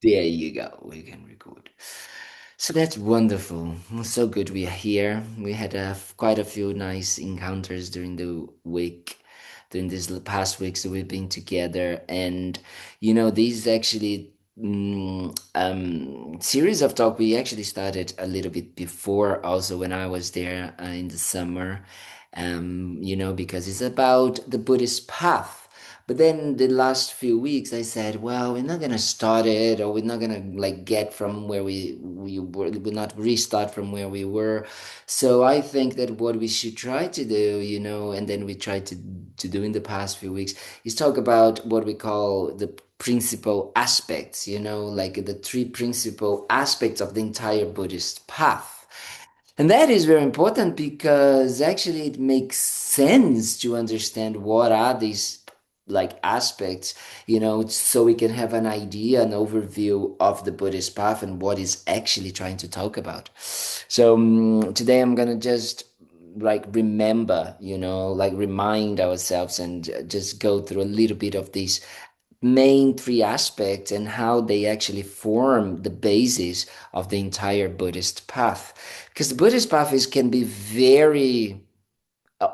There you go. We can record. So that's wonderful. So good we are here. We had quite a few nice encounters during the week, during this past weeks that we've been together. And, these actually series of talk we actually started a little bit before also when I was there in the summer, because it's about the Buddhist path. But then the last few weeks, I said, well, we're not gonna start it, or we're not gonna like get from where we were, we're not restart from where we were. So I think that what we should try to do, and then we tried to do in the past few weeks, is talk about what we call the principal aspects, like the three principal aspects of the entire Buddhist path. And that is very important because actually it makes sense to understand what are these like aspects, so we can have an idea, an overview of the Buddhist path and what is actually trying to talk about. So today I'm gonna just like remember, like remind ourselves and just go through a little bit of these main three aspects and how they actually form the basis of the entire Buddhist path. Because the Buddhist path can be very,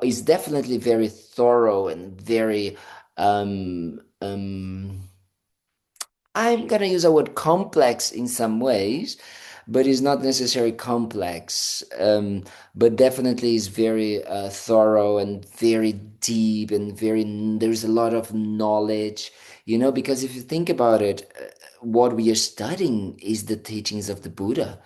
is definitely very thorough and very, I'm gonna use the word complex in some ways, but it's not necessarily complex. But definitely is very thorough and very deep and very, there's a lot of knowledge, because if you think about it, what we are studying is the teachings of the Buddha.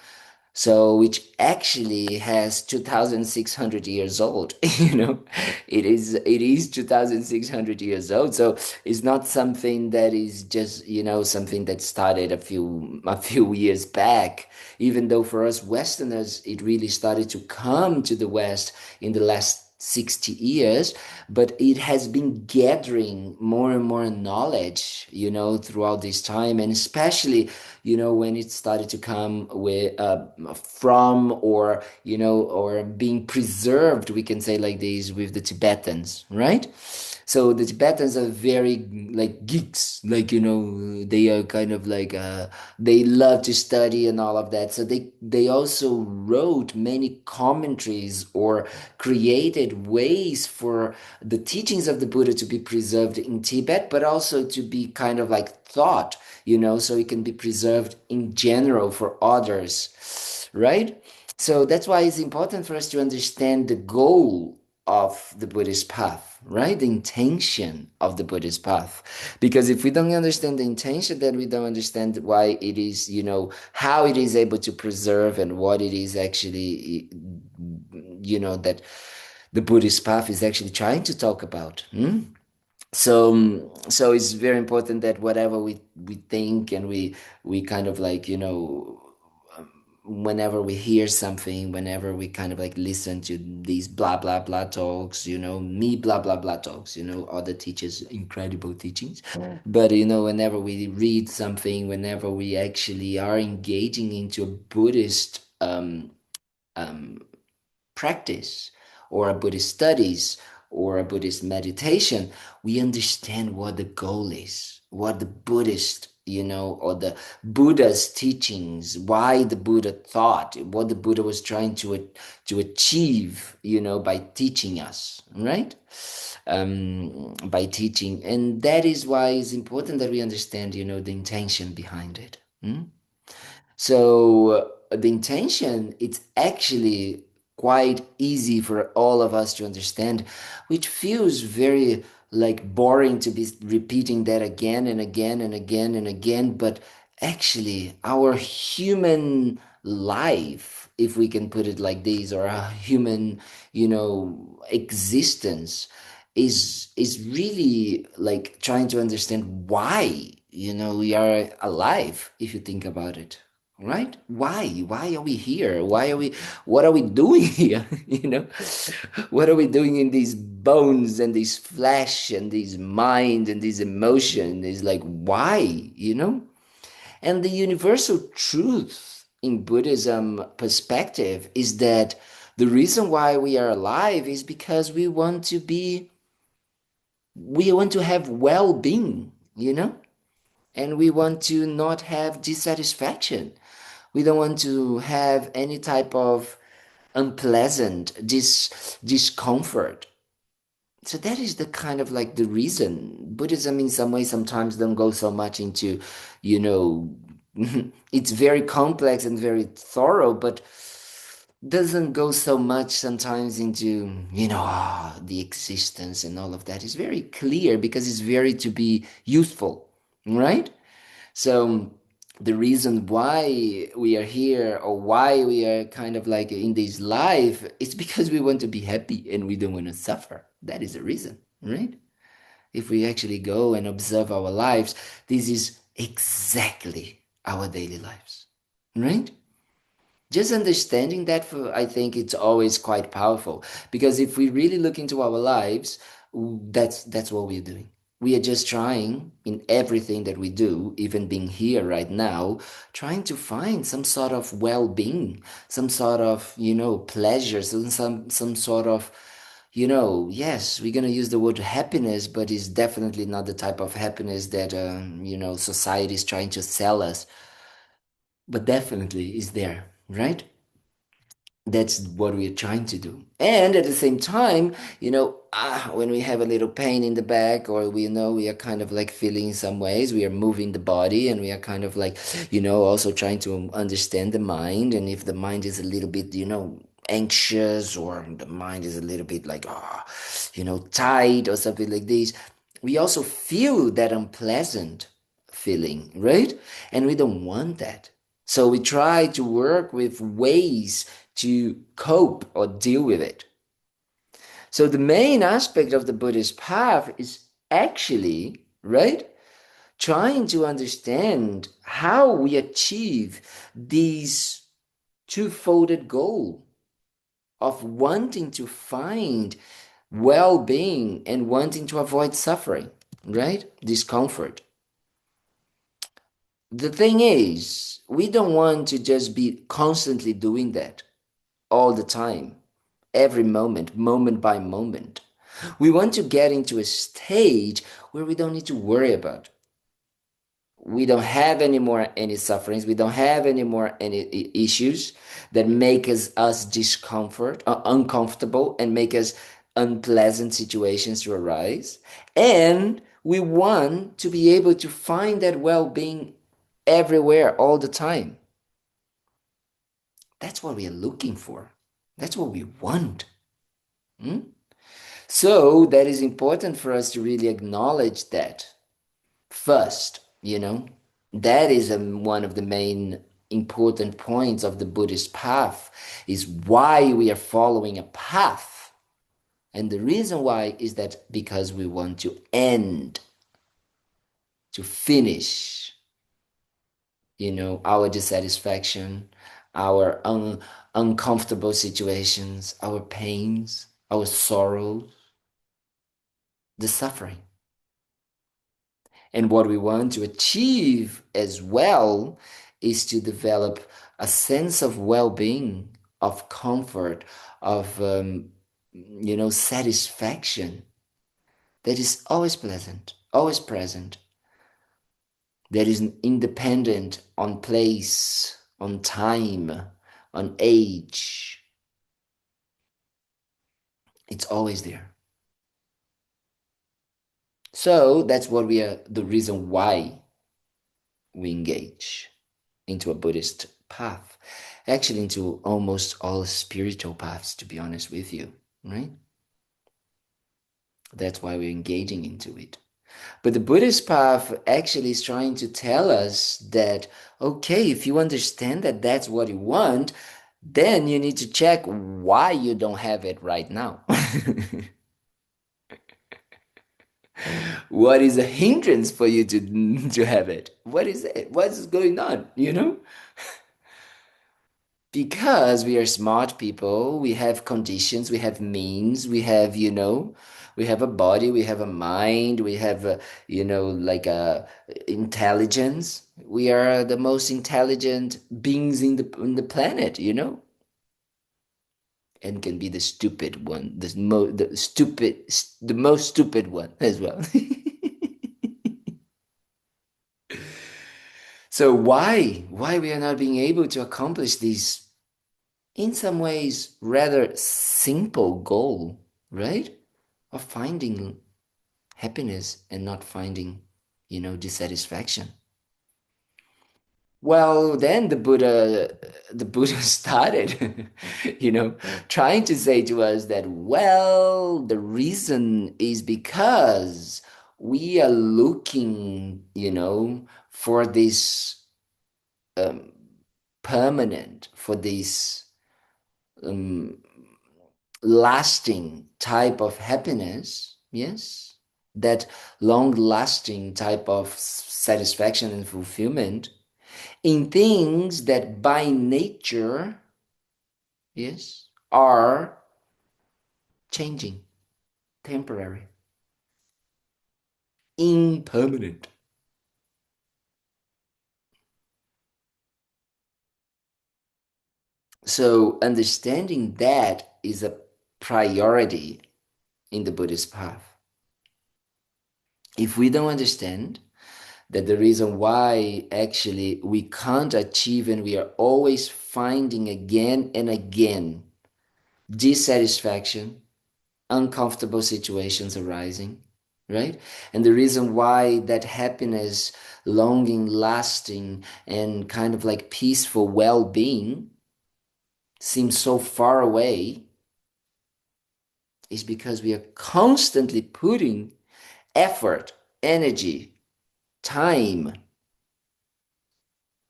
So, which actually has 2,600 years old, it is 2,600 years old. So it's not something that is just, something that started a few years back, even though for us Westerners, it really started to come to the West in the last 60 years, but it has been gathering more and more knowledge, throughout this time, and especially when it started to come with from, or being preserved, we can say like this, with the Tibetans, right? So the Tibetans are very like geeks, like they are kind of like they love to study and all of that. So they also wrote many commentaries or created ways for the teachings of the Buddha to be preserved in Tibet, but also to be kind of like thought, so it can be preserved in general for others, right? So that's why it's important for us to understand the goal of the Buddhist path, right? The intention of the Buddhist path. Because if we don't understand the intention, then we don't understand why it is, how it is able to preserve and what it is actually, that the Buddhist path is actually trying to talk about. So it's very important that whatever we think and we kind of like whenever we hear something, whenever we kind of like listen to these blah blah blah talks, me blah blah blah talks, other teachers incredible teachings, but whenever we read something, whenever we actually are engaging into a Buddhist um practice or a Buddhist studies or a Buddhist meditation, we understand what the goal is, what the Buddhist, or the Buddha's teachings, why the Buddha thought, what the Buddha was trying to achieve, by teaching us, right? By teaching. And that is why it's important that we understand, the intention behind it. So the intention, it's actually quite easy for all of us to understand, which feels very like boring to be repeating that again and again and again and again. But actually, our human life, if we can put it like this, or our human, existence is really like trying to understand why, we are alive, if you think about it, right? Why are we here? What are we doing here? What are we doing in these bones and this flesh and this mind and this emotion? Is like, why? And the universal truth in Buddhism perspective is that the reason why we are alive is because we want to have well-being, And we want to not have dissatisfaction. We don't want to have any type of unpleasant discomfort. So that is the kind of like the reason Buddhism in some way sometimes don't go so much into, you know, it's very complex and very thorough, but doesn't go so much sometimes into, the existence and all of that. It's very clear because it's very to be useful, right? So the reason why we are here or why we are kind of like in this life is because we want to be happy and we don't want to suffer. That is the reason, right? If we actually go and observe our lives, this is exactly our daily lives, right? Just understanding that, for I think it's always quite powerful, because if we really look into our lives, that's what we're doing. We are just trying in everything that we do, even being here right now, trying to find some sort of well-being, some sort of, pleasure, some sort of, yes, we're gonna use the word happiness, but it's definitely not the type of happiness that society is trying to sell us, but definitely is there, right? That's what we're trying to do. And at the same time, when we have a little pain in the back, or we know we are kind of like feeling in some ways, we are moving the body, and we are kind of like, also trying to understand the mind. And if the mind is a little bit, anxious, or the mind is a little bit like, tight or something like this, we also feel that unpleasant feeling, right? And we don't want that. So we try to work with ways to cope or deal with it. So the main aspect of the Buddhist path is actually, right, trying to understand how we achieve this two-folded goal of wanting to find well-being and wanting to avoid suffering, right? Discomfort. The thing is, we don't want to just be constantly doing that all the time, every moment, moment by moment. We want to get into a stage where we don't need to worry about. We don't have any more any sufferings. We don't have any more any issues that make us discomfort, uncomfortable, and make us unpleasant situations to arise. And we want to be able to find that well-being everywhere all the time. That's what we are looking for. That's what we want. Hmm? So that is important for us to really acknowledge that first, that is one of the main important points of the Buddhist path, is why we are following a path. And the reason why is that because we want to end, to finish, our dissatisfaction, our uncomfortable situations, our pains, our sorrows, the suffering. And what we want to achieve as well is to develop a sense of well-being, of comfort, of satisfaction that is always pleasant, always present, that is independent on place, on time, on age. It's always there. So that's what the reason why we engage into a Buddhist path, actually into almost all spiritual paths, to be honest with you, right? That's why we're engaging into it. But the Buddhist path actually is trying to tell us that, okay, if you understand that that's what you want, then you need to check why you don't have it right now. What is a hindrance for you to have it? What is it? What's going on? Because we are smart people, we have conditions, we have means, we have a body, we have a mind, we have like a intelligence. We are the most intelligent beings in the planet, and can be the stupid one, the most stupid one as well. So why we are not being able to accomplish this in some ways rather simple goal, right? Of finding happiness and not finding, dissatisfaction. Well, then the Buddha started, trying to say to us that, well, the reason is because we are looking, for this um, permanent, for this um, lasting type of happiness, yes, that long lasting type of satisfaction and fulfillment in things that by nature, yes, are changing, temporary, impermanent. So understanding that is a priority in the Buddhist path. If we don't understand that the reason why actually we can't achieve and we are always finding again and again dissatisfaction, uncomfortable situations arising, right? And the reason why that happiness, longing, lasting, and kind of like peaceful well being seems so far away is because we are constantly putting effort, energy, time,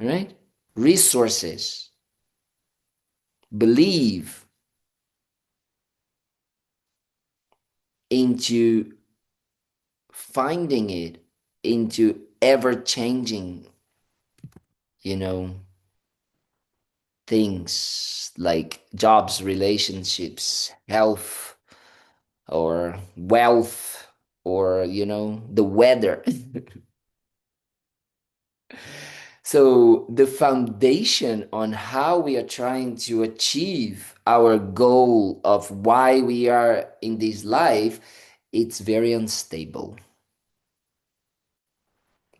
right? Resources, believe into finding it, into ever changing, you know, things like jobs, relationships, health, or wealth, or, the weather. So the foundation on how we are trying to achieve our goal of why we are in this life, it's very unstable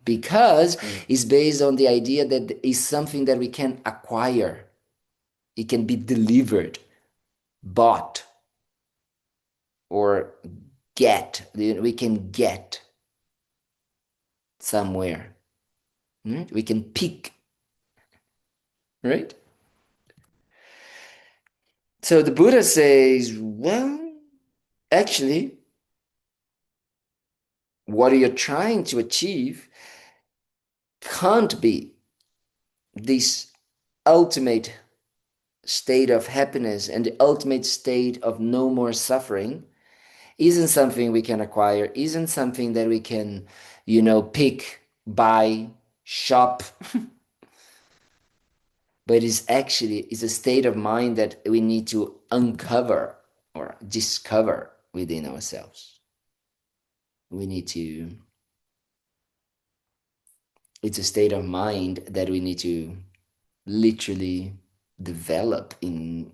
because it's based on the idea that it's something that we can acquire. It can be delivered, bought, or get. We can get somewhere. Right? We can pick, right? So the Buddha says, well, actually, what you're trying to achieve can't be this ultimate state of happiness and the ultimate state of no more suffering isn't something we can acquire, isn't something that we can, pick, buy, shop, but is a state of mind that we need to uncover or discover within ourselves. We need to, it's a state of mind that we need to literally develop in.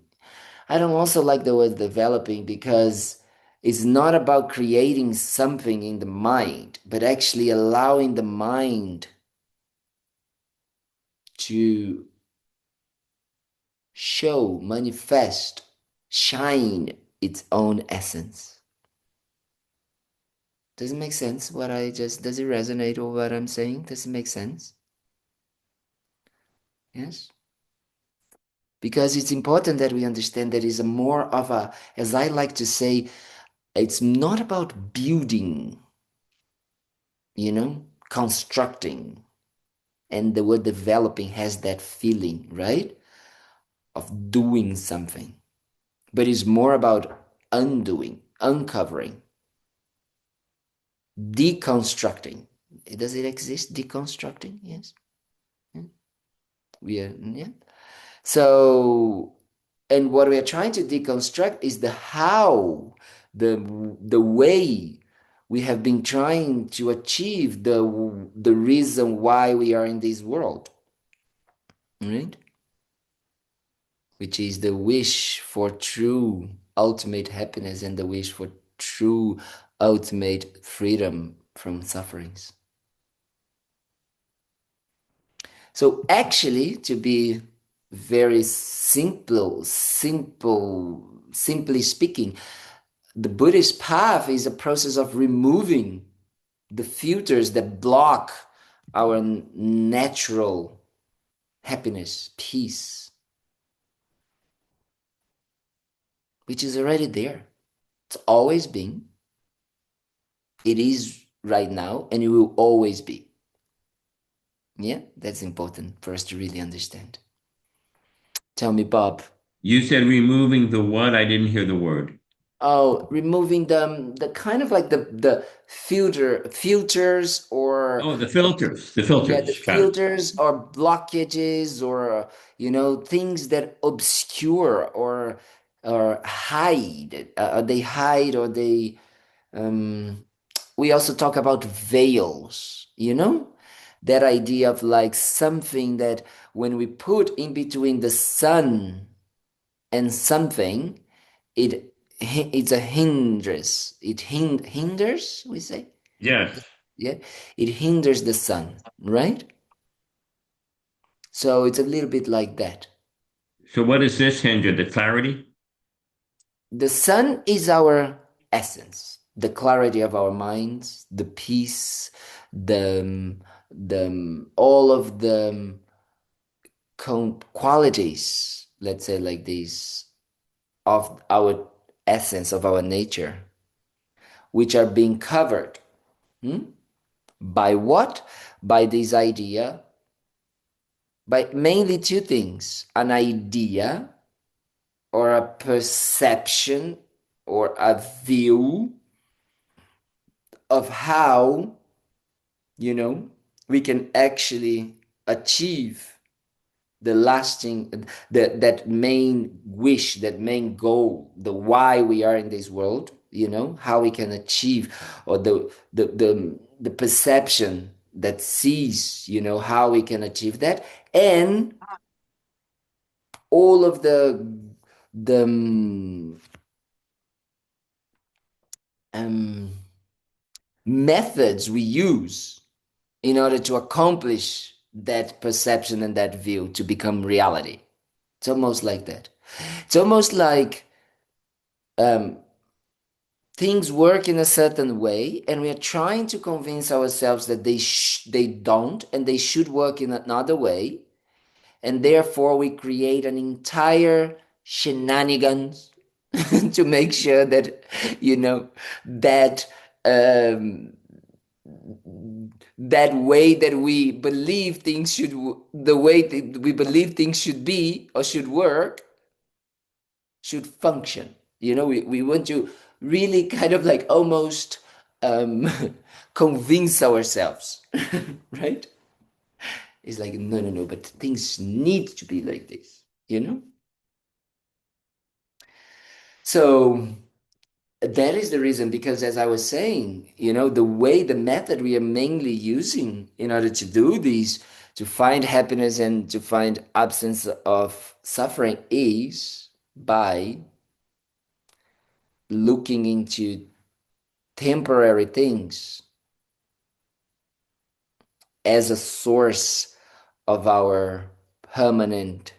I don't also like the word developing because it's not about creating something in the mind, but actually allowing the mind to show, manifest, shine its own essence. Does it make sense what does it resonate with what I'm saying? Does it make sense? Yes? Because it's important that we understand that is a more of a, as I like to say, it's not about building, constructing. And the word developing has that feeling, right? Of doing something. But it's more about undoing, uncovering, deconstructing. Does it exist? Deconstructing? Yes. Yeah. Yeah. So, and what we are trying to deconstruct is the how, the way we have been trying to achieve the reason why we are in this world, right? Which is the wish for true ultimate happiness and the wish for true ultimate freedom from sufferings. So actually, to be very simply speaking, the Buddhist path is a process of removing the filters that block our natural happiness, peace, which is already there. It's always been, it is right now, and it will always be. Yeah, that's important for us to really understand. Tell me, Bob. You said removing the what? I didn't hear the word. Oh, removing the kind of like the filters or Oh, the filters. The yeah, the filters. Got it. filters or blockages or things that obscure or hide. They hide or they we also talk about veils, that idea of like something that when we put in between the sun and something, it's a hindrance. It hinders, we say. Yes. Yeah, it hinders the sun, right? So it's a little bit like that. So what does this hinder? The clarity? The sun is our essence, the clarity of our minds, the peace, the all of the qualities, let's say like these, of our essence, of our nature, which are being covered. Hmm? By what? By this idea, by mainly two things: an idea or a perception or a view of how, you know, we can actually achieve the lasting, that main wish, that main goal, the why we are in this world, how we can achieve, or the perception that sees, how we can achieve that, and all of the um, methods we use in order to accomplish that perception and that view to become reality. It's almost like that. It's almost like um, things work in a certain way, and we are trying to convince ourselves that they don't, and they should work in another way, and therefore we create an entire shenanigans to make sure that that um, that way that we believe things should the way that we believe things should be or should work should function. We want to really kind of like almost um, convince ourselves, right? It's like, no, no, no, but things need to be like this, So that is the reason, because as I was saying, the method we are mainly using in order to do these, to find happiness and to find absence of suffering, is by looking into temporary things as a source of our permanent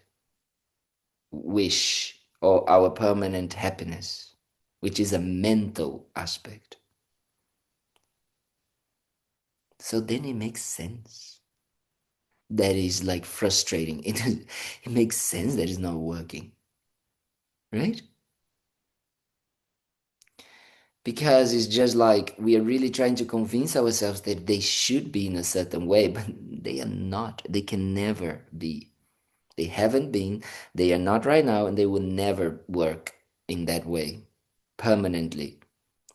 wish or our permanent happiness, which is a mental aspect. So then it makes sense. That is like frustrating. It makes sense that it's not working, right? Because it's just like we are really trying to convince ourselves that they should be in a certain way, but they are not. They can never be. They haven't been, they are not right now, and they will never work in that way, permanently,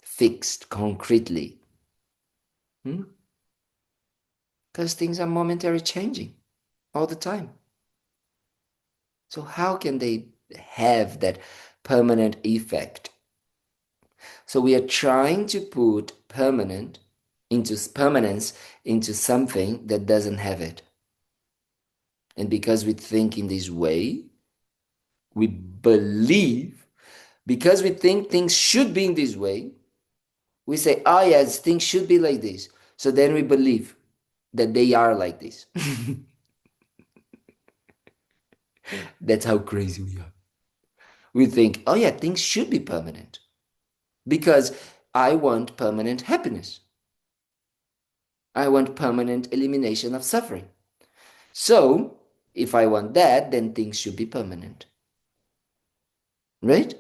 fixed, concretely. Because things are momentary changing all the time. So how can they have that permanent effect? So we are trying to put permanence into something that doesn't have it. And because we think in this way, we believe, because we think things should be in this way, we say, oh yes, things should be like this. So then we believe that they are like this. That's how crazy we are. We think, oh yeah, things should be permanent because I want permanent happiness. I want permanent elimination of suffering. So, if I want that, then things should be permanent. Right?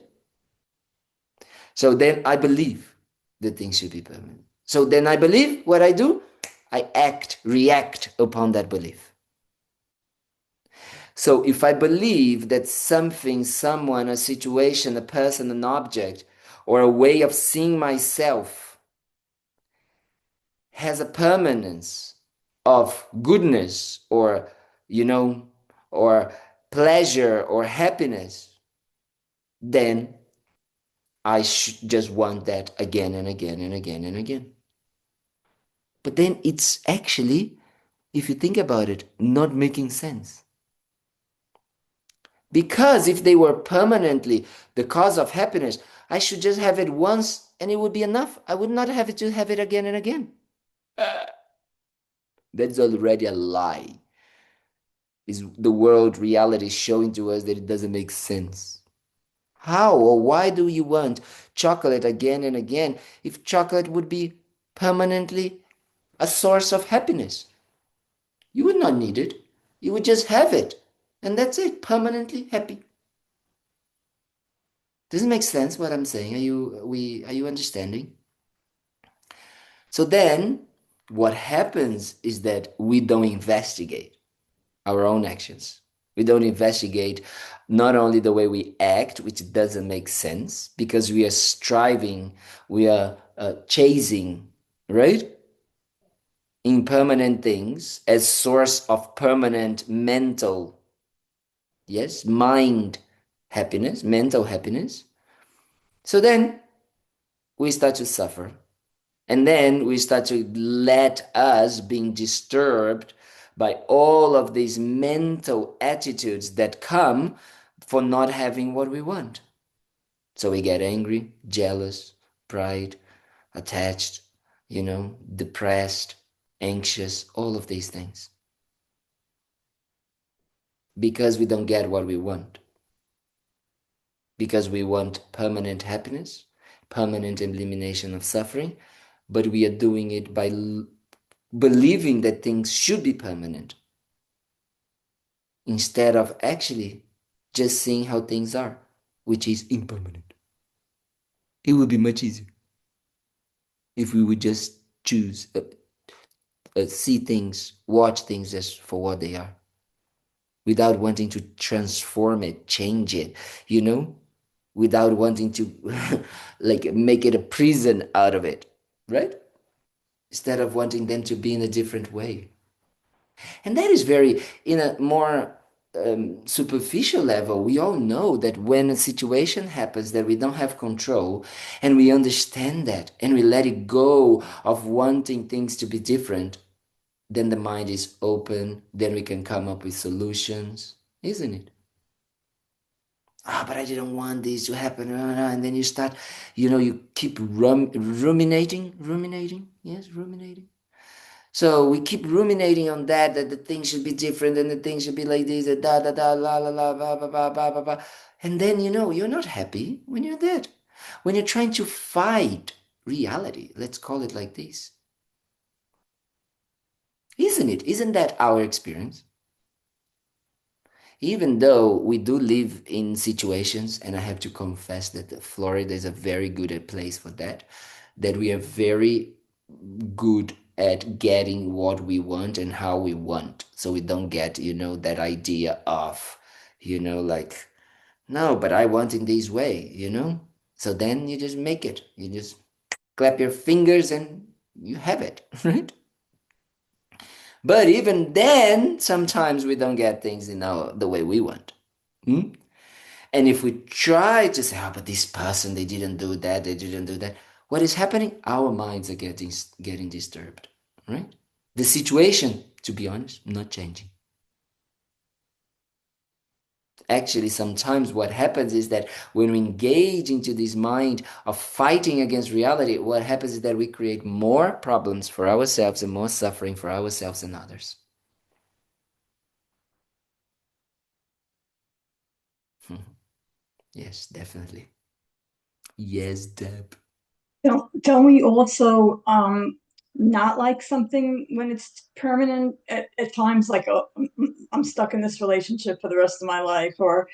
So then I believe that things should be permanent. So then I believe what I do, I act, react upon that belief. So if I believe that something, someone, a situation, a person, an object, or a way of seeing myself has a permanence of goodness or, you know, or pleasure or happiness, then I should just want that again and again and again and again. But then it's actually, if you think about it, not making sense. Because if they were permanently the cause of happiness, I should just have it once and it would be enough. I would not have to have it again and again. That's already a lie. Is the world reality showing to us that it doesn't make sense? How or why do you want chocolate again and again if chocolate would be permanently a source of happiness? You would not need it. You would just have it. And that's it, permanently happy. Does it make sense what I'm saying? Are you understanding? So then what happens is that we don't investigate our own actions. We don't investigate not only the way we act, which doesn't make sense because we are striving, we are chasing, right? Impermanent things as source of permanent mental, yes, mind happiness, mental happiness. So then we start to suffer. And then we start to let us being disturbed by all of these mental attitudes that come for not having what we want. So we get angry, jealous, pride, attached, depressed, anxious, all of these things. Because we don't get what we want. Because we want permanent happiness, permanent elimination of suffering, but we are doing it by believing that things should be permanent instead of actually just seeing how things are, which is impermanent. It would be much easier if we would just choose, see things, watch things as for what they are, without wanting to transform it, change it, without wanting to like make it a prison out of it, right? Instead of wanting them to be in a different way. And that is very, in a more superficial level, we all know that when a situation happens that we don't have control and we understand that and we let it go of wanting things to be different, then the mind is open, then we can come up with solutions, isn't it? But I didn't want this to happen. And then you start, you keep ruminating. Yes, ruminating. So we keep ruminating on that the things should be different and the things should be like this, da da da, la la la, ba ba ba ba ba ba. And then, you're not happy when you're dead. When you're trying to fight reality, let's call it like this. Isn't it? Isn't that our experience? Even though we do live in situations, and I have to confess that Florida is a very good place for that, that we are very good at getting what we want and how we want. So we don't get, that idea of, like, no, but I want in this way. So then you just make it. You just clap your fingers and you have it, right? But even then, sometimes we don't get things the way we want. Hmm? And if we try to say, but this person, they didn't do that, they didn't do that, what is happening? Our minds are getting disturbed, right? The situation, to be honest, not changing. Actually, sometimes what happens is that when we engage into this mind of fighting against reality, what happens is that we create more problems for ourselves and more suffering for ourselves and others. Yes, definitely. Yes, Deb. Don't we also not like something when it's permanent at times, like, oh, I'm stuck in this relationship for the rest of my life, or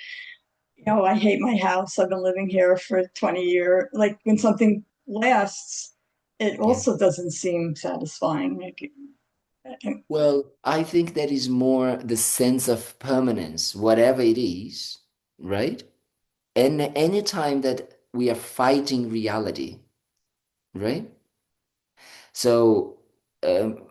I hate my house. I've been living here for 20 years. Like when something lasts, it Yeah. also doesn't seem satisfying. Like, Well, I think that is more the sense of permanence, whatever it is, right? And any time that we are fighting reality, right? So um,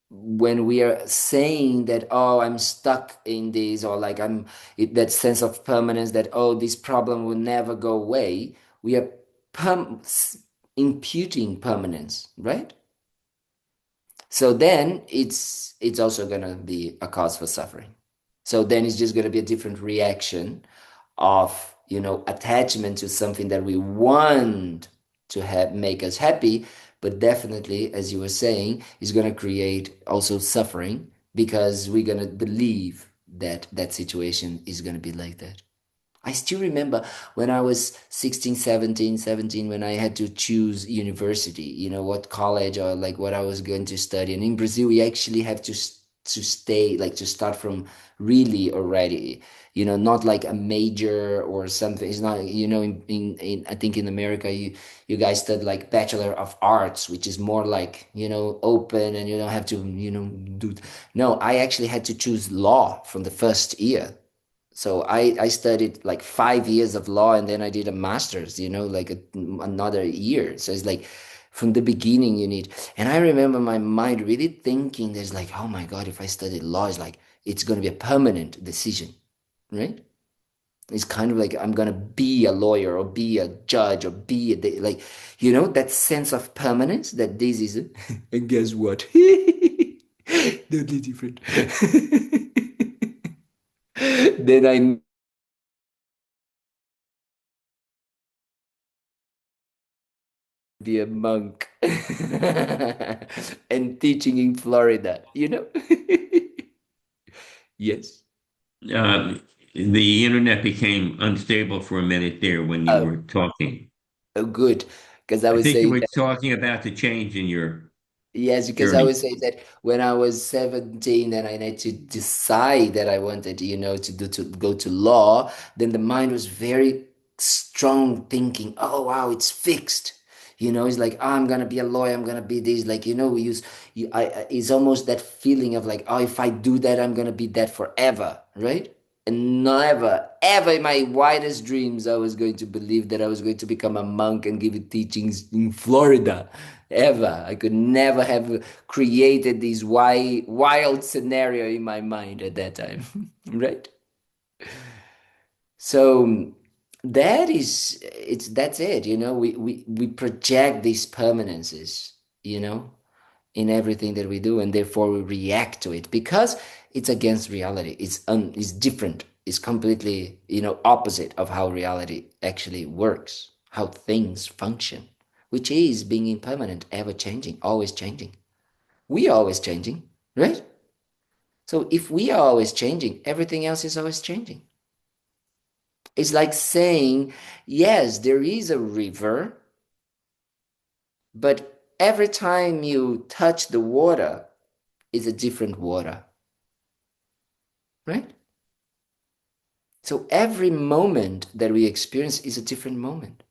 when we are saying that, oh, I'm stuck in this, or like that sense of permanence that, oh, this problem will never go away, we are imputing permanence, right? So then it's also gonna be a cause for suffering. So then it's just gonna be a different reaction of attachment to something that we want to have make us happy, but definitely, as you were saying, is gonna create also suffering because we're gonna believe that that situation is gonna be like that. I still remember when I was 16, 17, when I had to choose university, what college or like what I was going to study. And in Brazil, we actually have to stay, like to start from really already, not like a major or something. It's not, in I think in America, you guys study like Bachelor of Arts, which is more like, open and you don't have to, do. No, I actually had to choose law from the first year. So I studied like 5 years of law and then I did a master's, like another year. So it's like from the beginning you need. And I remember my mind really thinking there's like, oh my God, if I study law, it's like it's going to be a permanent decision, right? It's kind of like I'm going to be a lawyer or be a judge or be like, that sense of permanence that this is. And guess what? Totally different. Then I be a monk and teaching in Florida. Yes. Uh, the internet became unstable for a minute there when you Oh, were talking. oh, good. Because I I was think you saying were that, talking about the change in your yes, because I journey. was saying that when I was 17 and I had to decide that I wanted, to go to law, then the mind was very strong thinking, oh, wow, it's fixed. It's like, oh, I'm gonna be a lawyer, I'm gonna be this, like, we use, it's almost that feeling of like, oh, if I do that, I'm gonna be that forever, right? And never, ever in my widest dreams, I was going to believe that I was going to become a monk and give teachings in Florida. Ever. I could never have created this wild scenario in my mind at that time. Right? So that's it. We project these permanences, you know, in everything that we do, and therefore we react to it because it's against reality. It's different. It's completely, opposite of how reality actually works, how things function, which is being impermanent, ever changing, always changing. We are always changing, right? So if we are always changing, everything else is always changing. It's like saying, yes, there is a river, but every time you touch the water, it's a different water, right? So every moment that we experience is a different moment.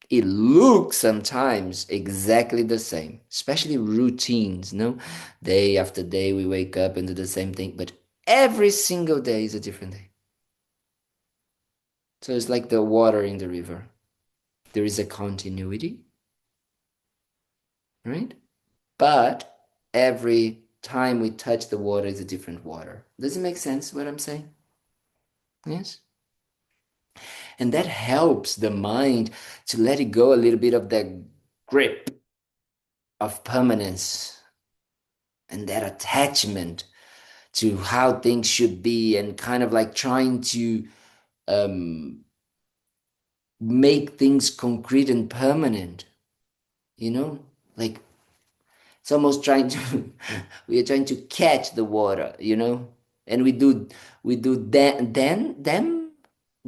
It looks sometimes exactly the same, especially routines, no? Day after day, we wake up and do the same thing, but every single day is a different day. So it's like the water in the river. There is a continuity, right? But every time we touch the water is a different water. Does it make sense what I'm saying? Yes. And that helps the mind to let it go a little bit of that grip of permanence and that attachment to how things should be and kind of like trying to um, make things concrete and permanent, like it's almost trying to we are trying to catch the water, And we do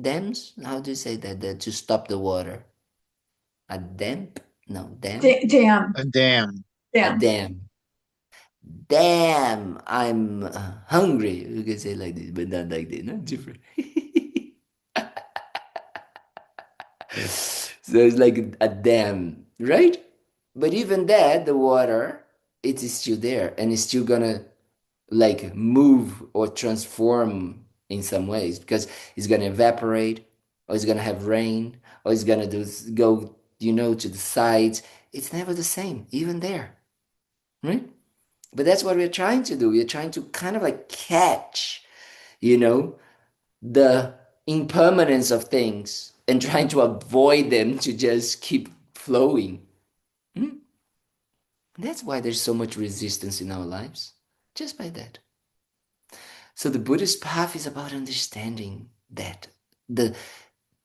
dams. How do you say that to stop the water? A damp? No, dam. Dam, A dam. A dam. dam. Damn, I'm hungry. You can say like this, but not like this. Not different. So it's like a dam, right? But even that, the water, it is still there, and it's still gonna like move or transform in some ways because it's gonna evaporate, or it's gonna have rain, or it's gonna go, to the sides. It's never the same, even there, right? But that's what we're trying to do. We're trying to kind of like catch, you know, the impermanence of things and trying to avoid them to just keep flowing. Hmm? That's why there's so much resistance in our lives, just by that. So the Buddhist path is about understanding that the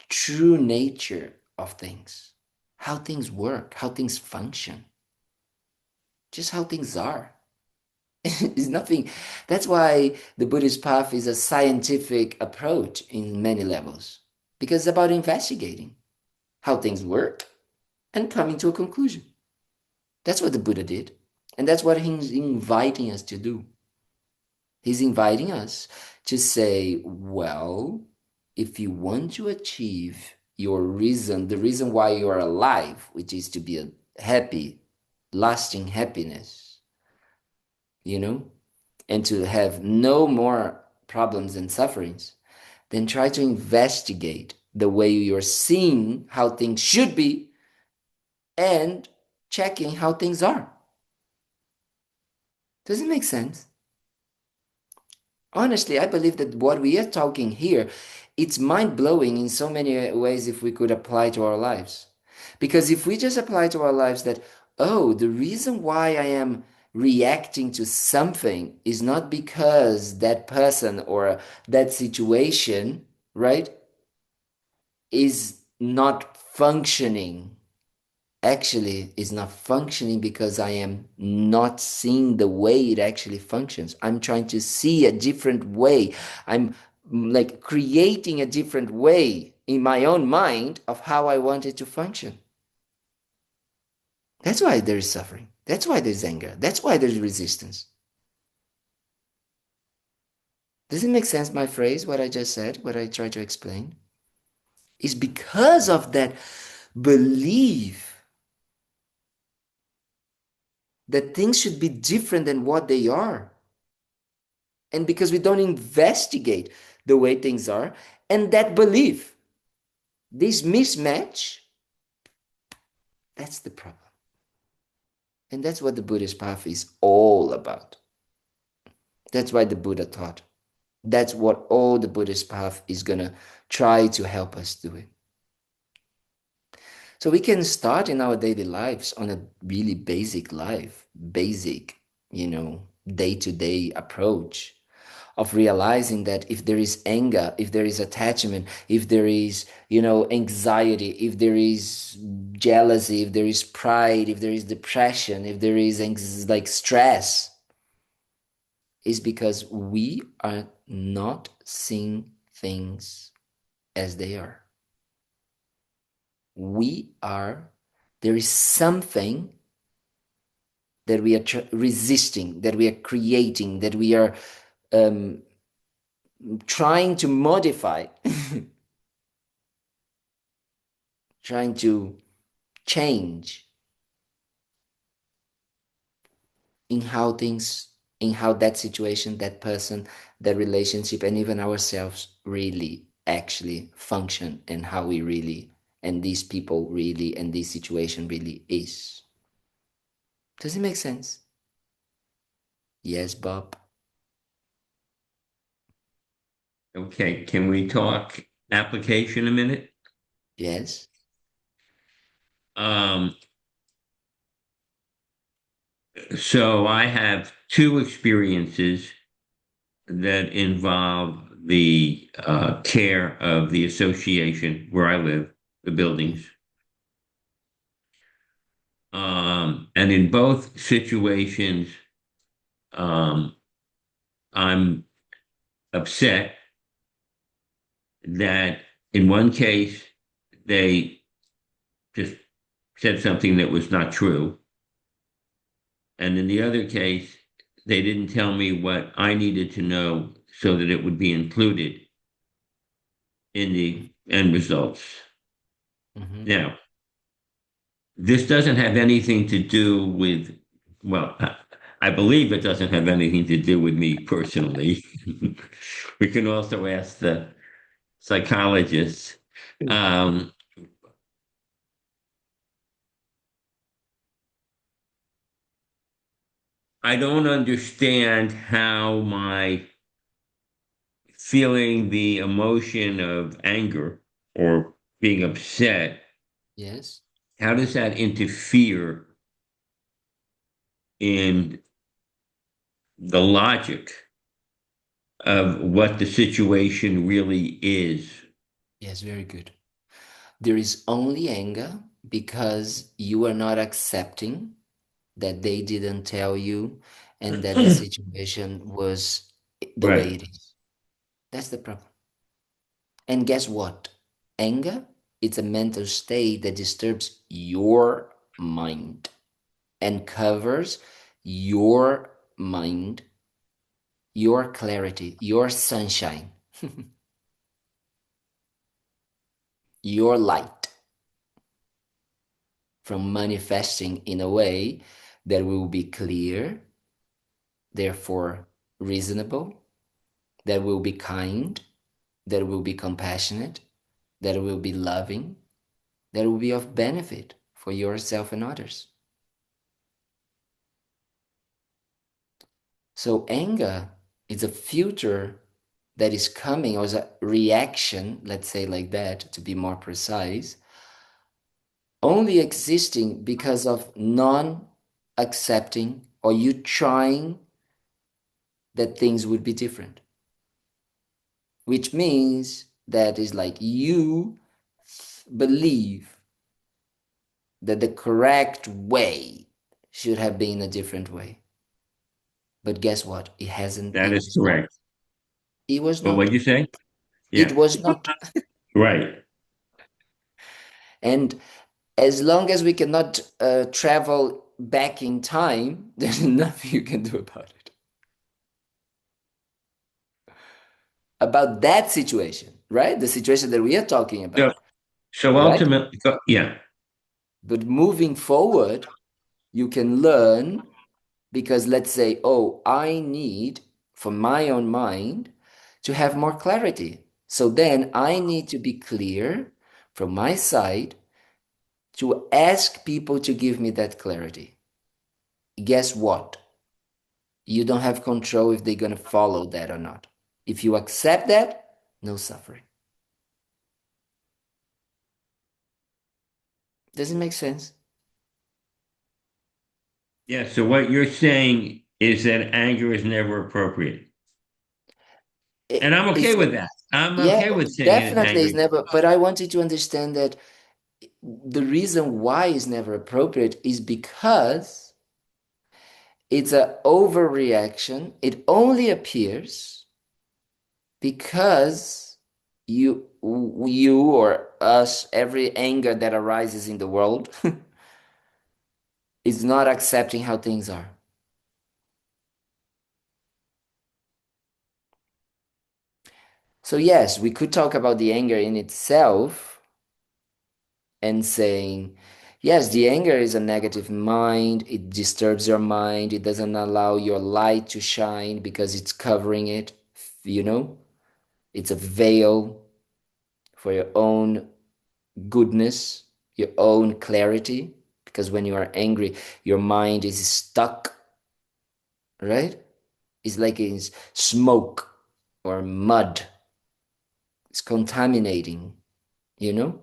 true nature of things, how things work, how things function, just how things are. It's nothing. That's why the Buddhist path is a scientific approach in many levels, because it's about investigating how things work and coming to a conclusion. That's what the Buddha did. And that's what he's inviting us to do. He's inviting us to say, well, if you want to achieve your reason, the reason why you are alive, which is to be a happy, lasting happiness, and to have no more problems and sufferings, then try to investigate the way you're seeing how things should be and checking how things are. Does it make sense? Honestly, I believe that what we are talking here, it's mind-blowing in so many ways if we could apply to our lives. Because if we just apply to our lives that, oh, the reason why I am reacting to something is not because that person or that situation, right, is not functioning. Actually, is not functioning because I am not seeing the way it actually functions. I'm trying to see a different way. I'm like creating a different way in my own mind of how I want it to function. That's why there is suffering. That's why there's anger. That's why there's resistance. Does it make sense, my phrase, what I just said, what I tried to explain? It's because of that belief that things should be different than what they are. And because we don't investigate the way things are, and that belief, this mismatch, that's the problem. And that's what the Buddhist path is all about. That's why the Buddha taught. That's what all the Buddhist path is going to try to help us do it. So we can start in our daily lives on a really basic life, basic, day-to-day approach of realizing that if there is anger, if there is attachment, if there is, anxiety, if there is jealousy, if there is pride, if there is depression, if there is like stress, is because we are not seeing things as they are. There is something that we are resisting, that we are creating, that we are trying to modify, trying to change in how that situation, that person, that relationship, and even ourselves really actually function, and how we really, and these people really, and this situation really is. Does it make sense? Yes, Bob? Okay, can we talk application a minute? Yes? Um, so I have two experiences that involve the care of the association where I live, the buildings. And in both situations, um, I'm upset that in one case they just said something that was not true. And in the other case, they didn't tell me what I needed to know so that it would be included in the end results. Mm-hmm. Now, this doesn't have anything to do with, well, I believe it doesn't have anything to do with me personally. We can also ask the psychologists. Um, I don't understand how my feeling the emotion of anger or being upset, Yes. how does that interfere in the logic of what the situation really is? Yes, very good. There is only anger because you are not accepting that they didn't tell you and that the situation was the way Right. it is. That's the problem. And guess what? Anger, it's a mental state that disturbs your mind and covers your mind, your clarity, your sunshine, your light from manifesting in a way that will be clear, therefore reasonable, that will be kind, that will be compassionate, that will be loving, that will be of benefit for yourself and others. So anger is a future that is coming, or is a reaction, let's say like that, to be more precise, only existing because of non-accepting or you trying that things would be different. Which means that is like you believe that the correct way should have been a different way. But guess what? It hasn't, That it is was not. correct. It was But not. what you say? It Yeah. was not. Right. And as long as we cannot travel back in time, there's nothing you can do about it. About that situation, right? The situation that we are talking So, about, so right? ultimately, yeah. But moving forward, you can learn because let's say, oh, I need for my own mind to have more clarity. So then I need to be clear from my side to ask people to give me that clarity. Guess what? You don't have control if they're going to follow that or not. If you accept that, no suffering. Does it make sense? Yeah. So what you're saying is that anger is never appropriate. And I'm okay It's with that. I'm yeah, okay with saying it definitely it's angry. never. But I want you to understand that the reason why it's never appropriate is because it's an overreaction. It only appears because you or us, every anger that arises in the world is not accepting how things are. So yes, we could talk about the anger in itself and saying, yes, the anger is a negative mind. It disturbs your mind. It doesn't allow your light to shine because it's covering it, you know? It's a veil for your own goodness, your own clarity. Because when you are angry, your mind is stuck, right? It's like it's smoke or mud. It's contaminating, you know?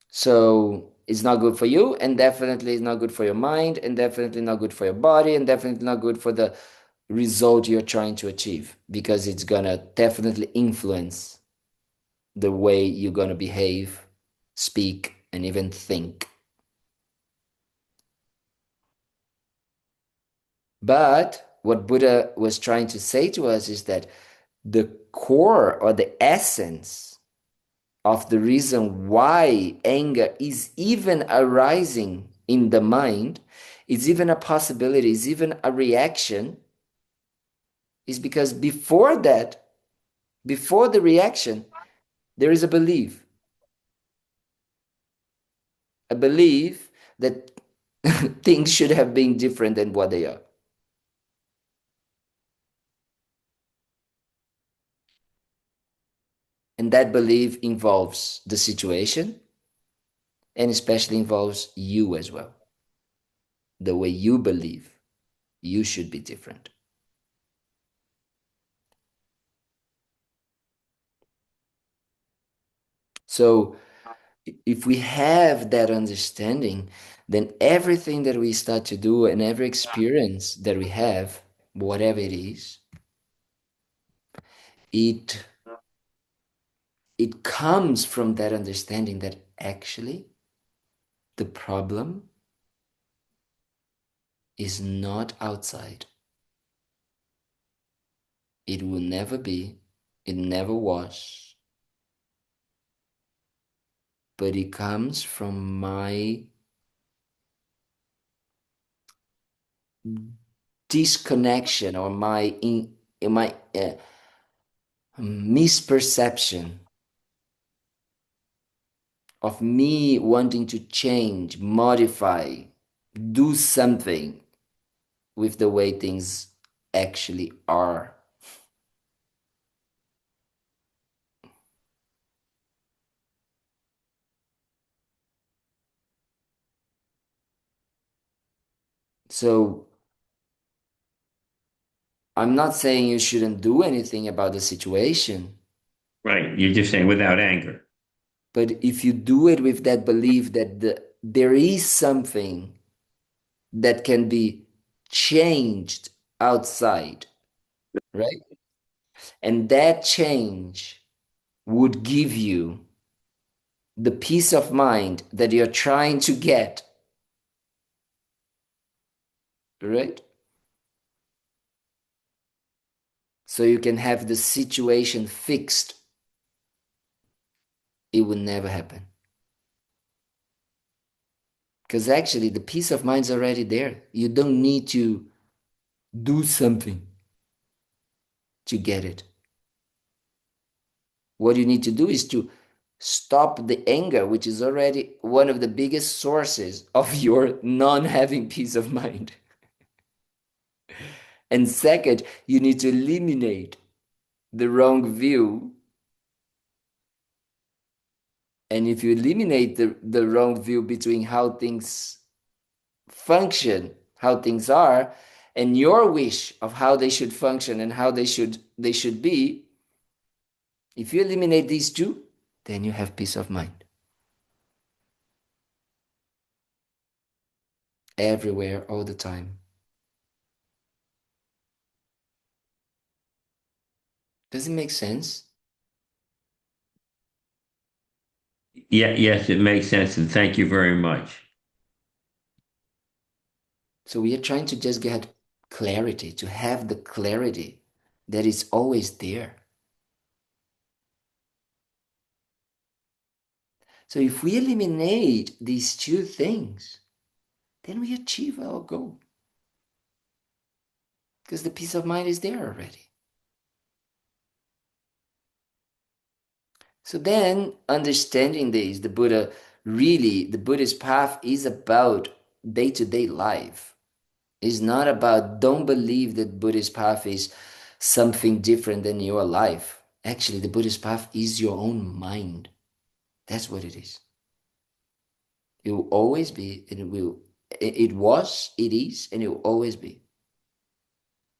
So it's not good for you, and definitely it's not good for your mind, and definitely not good for your body, and definitely not good for the result you're trying to achieve because it's gonna definitely influence the way you're gonna behave, speak, and even think. But what Buddha was trying to say to us is that the core or the essence of the reason why anger is even arising in the mind, is even a possibility, is even a reaction, is because before that, before the reaction, there is a belief that things should have been different than what they are. And that belief involves the situation and especially involves you as well. The way you believe you should be different. So if we have that understanding, then everything that we start to do and every experience that we have, whatever it is, it comes from that understanding that actually the problem is not outside. It will never be, it never was, but it comes from my disconnection or my misperception of me wanting to change, modify, do something with the way things actually are. So I'm not saying you shouldn't do anything about the situation, Right. You're just saying without anger. but if you do it with that belief that there is something that can be changed outside, right? And that change would give you the peace of mind that you're trying to get, right? So you can have the situation fixed. It will never happen. Because actually, the peace of mind is already there. You don't need to do something to get it. What you need to do is to stop the anger, which is already one of the biggest sources of your non having peace of mind. And second, you need to eliminate the wrong view. And if you eliminate the wrong view between how things function, how things are, and your wish of how they should function and how they should be, if you eliminate these two, then you have peace of mind. Everywhere, all the time. Does it make sense? Yeah, yes, it makes sense. And thank you very much. So we are trying to just get clarity, to have the clarity that is always there. So if we eliminate these two things, then we achieve our goal. Because the peace of mind is there already. So then, understanding this, the Buddhist path is about day-to-day life. It's not about, don't believe that Buddhist path is something different than your life. Actually, the Buddhist path is your own mind. That's what it is. It will always be, and it was, it is, and it will always be.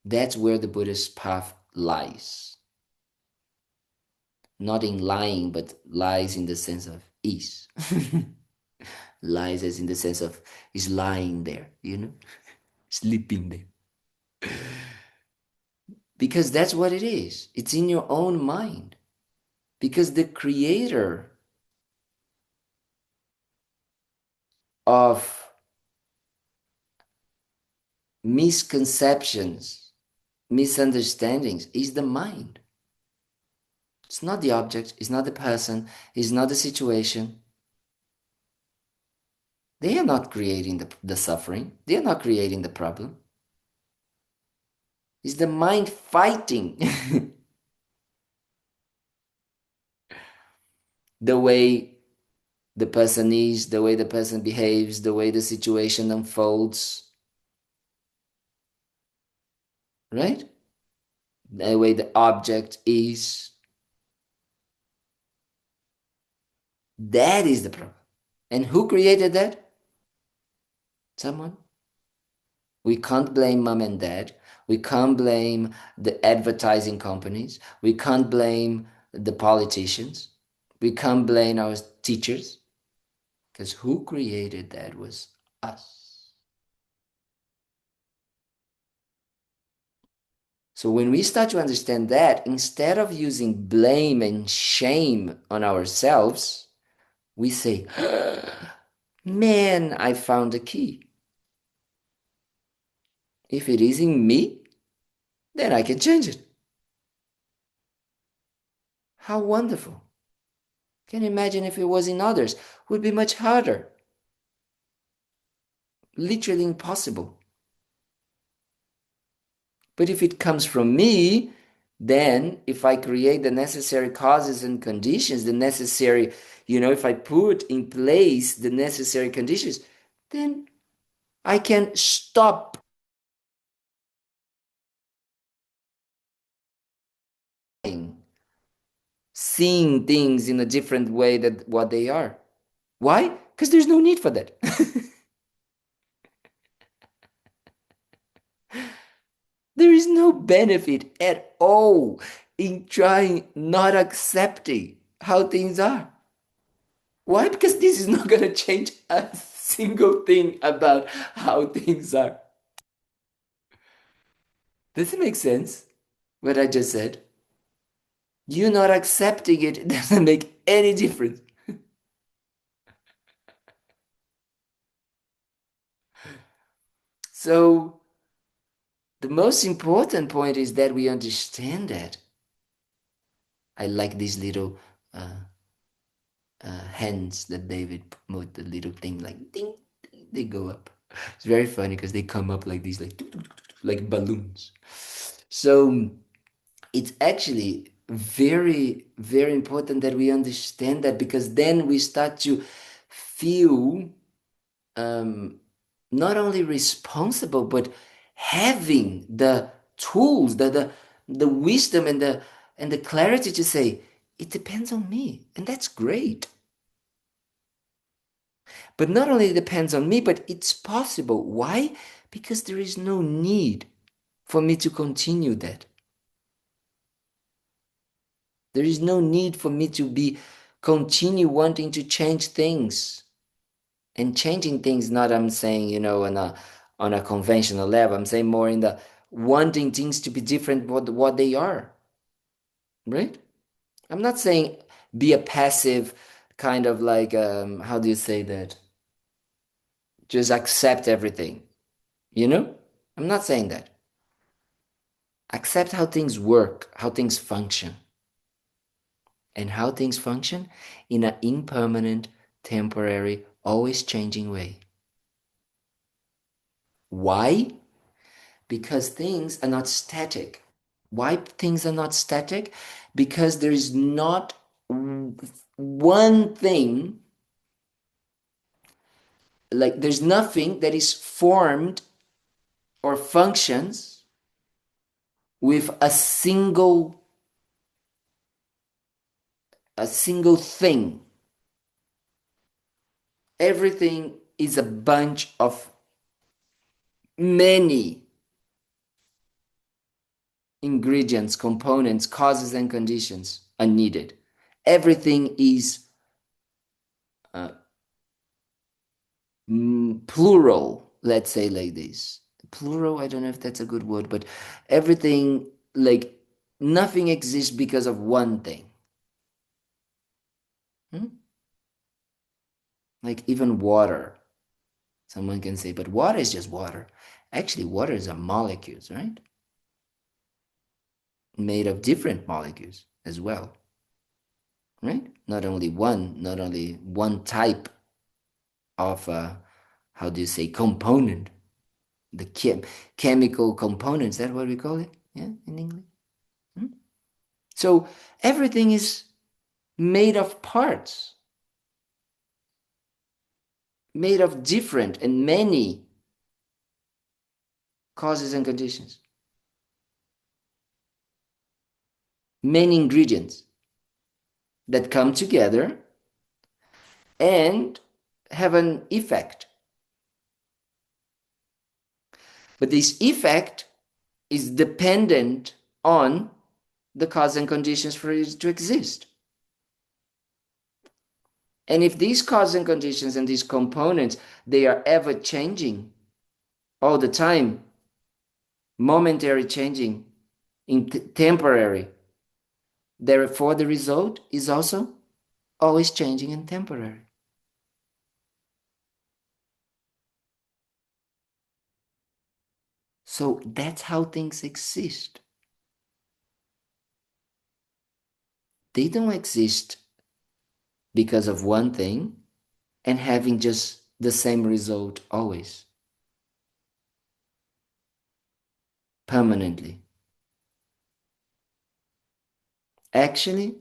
That's where the Buddhist path lies. Not in lying, but lies in the sense of is. Lies as in the sense of is lying there, sleeping there. Because that's what it is. It's in your own mind. Because the creator of misconceptions misunderstandings is the mind. It's not the object, it's not the person, it's not the situation. They are not creating the suffering. They are not creating the problem. It's the mind fighting the way the person is, the way the person behaves, the way the situation unfolds, right? The way the object is. That is the problem. And who created that? Someone. We can't blame mom and dad. We can't blame the advertising companies. We can't blame the politicians. We can't blame our teachers. Because who created that was us. So when we start to understand that, instead of using blame and shame on ourselves, we say, man, I found a key. If it is in me, then I can change it. How wonderful. Can you imagine if it was in others? It would be much harder. Literally impossible. But if it comes from me, then if I create the necessary causes and conditions, the necessary, if I put in place the necessary conditions, then I can stop seeing things in a different way than what they are. Why? Because there's no need for that. There is no benefit at all in trying not accepting how things are. Why? Because this is not going to change a single thing about how things are. Does it make sense what I just said? You not accepting it doesn't make any difference. So the most important point is that we understand that. I like these little hands that David put, the little thing like ding, ding, they go up. It's very funny because they come up like these, like balloons. So it's actually very, very important that we understand that, because then we start to feel not only responsible, but having the tools, the wisdom and the clarity to say, it depends on me. And that's great. But not only it depends on me, but it's possible. Why? Because there is no need for me to continue that. There is no need for me to continue wanting to change things. And changing things, not I'm saying, on a conventional level. I'm saying more in the wanting things to be different what they are. Right? I'm not saying be a passive kind of like how do you say that? Just accept everything. I'm not saying that. Accept how things work, how things function. And how things function in an impermanent, temporary, always changing way. Why? Because things are not static. Why things are not static? Because there is not one thing, like there's nothing that is formed or functions with a single thing. Everything is a bunch of many ingredients, components, causes, and conditions are needed. Everything is plural, let's say like this. Plural, I don't know if that's a good word, but everything, like nothing exists because of one thing. Like even water. Someone can say, but water is just water. Actually, water is a molecules, right? made of different molecules as well, right? Not only one type of, how do you say, component, the chemical components, that's what we call it, yeah, in English. So everything is made of parts, made of different and many causes and conditions, many ingredients that come together and have an effect. But this effect is dependent on the cause and conditions for it to exist. And if these cause and conditions and these components, they are ever changing all the time, momentary changing, temporary, therefore the result is also always changing and temporary. So that's how things exist. They don't exist because of one thing and having just the same result always, permanently. Actually,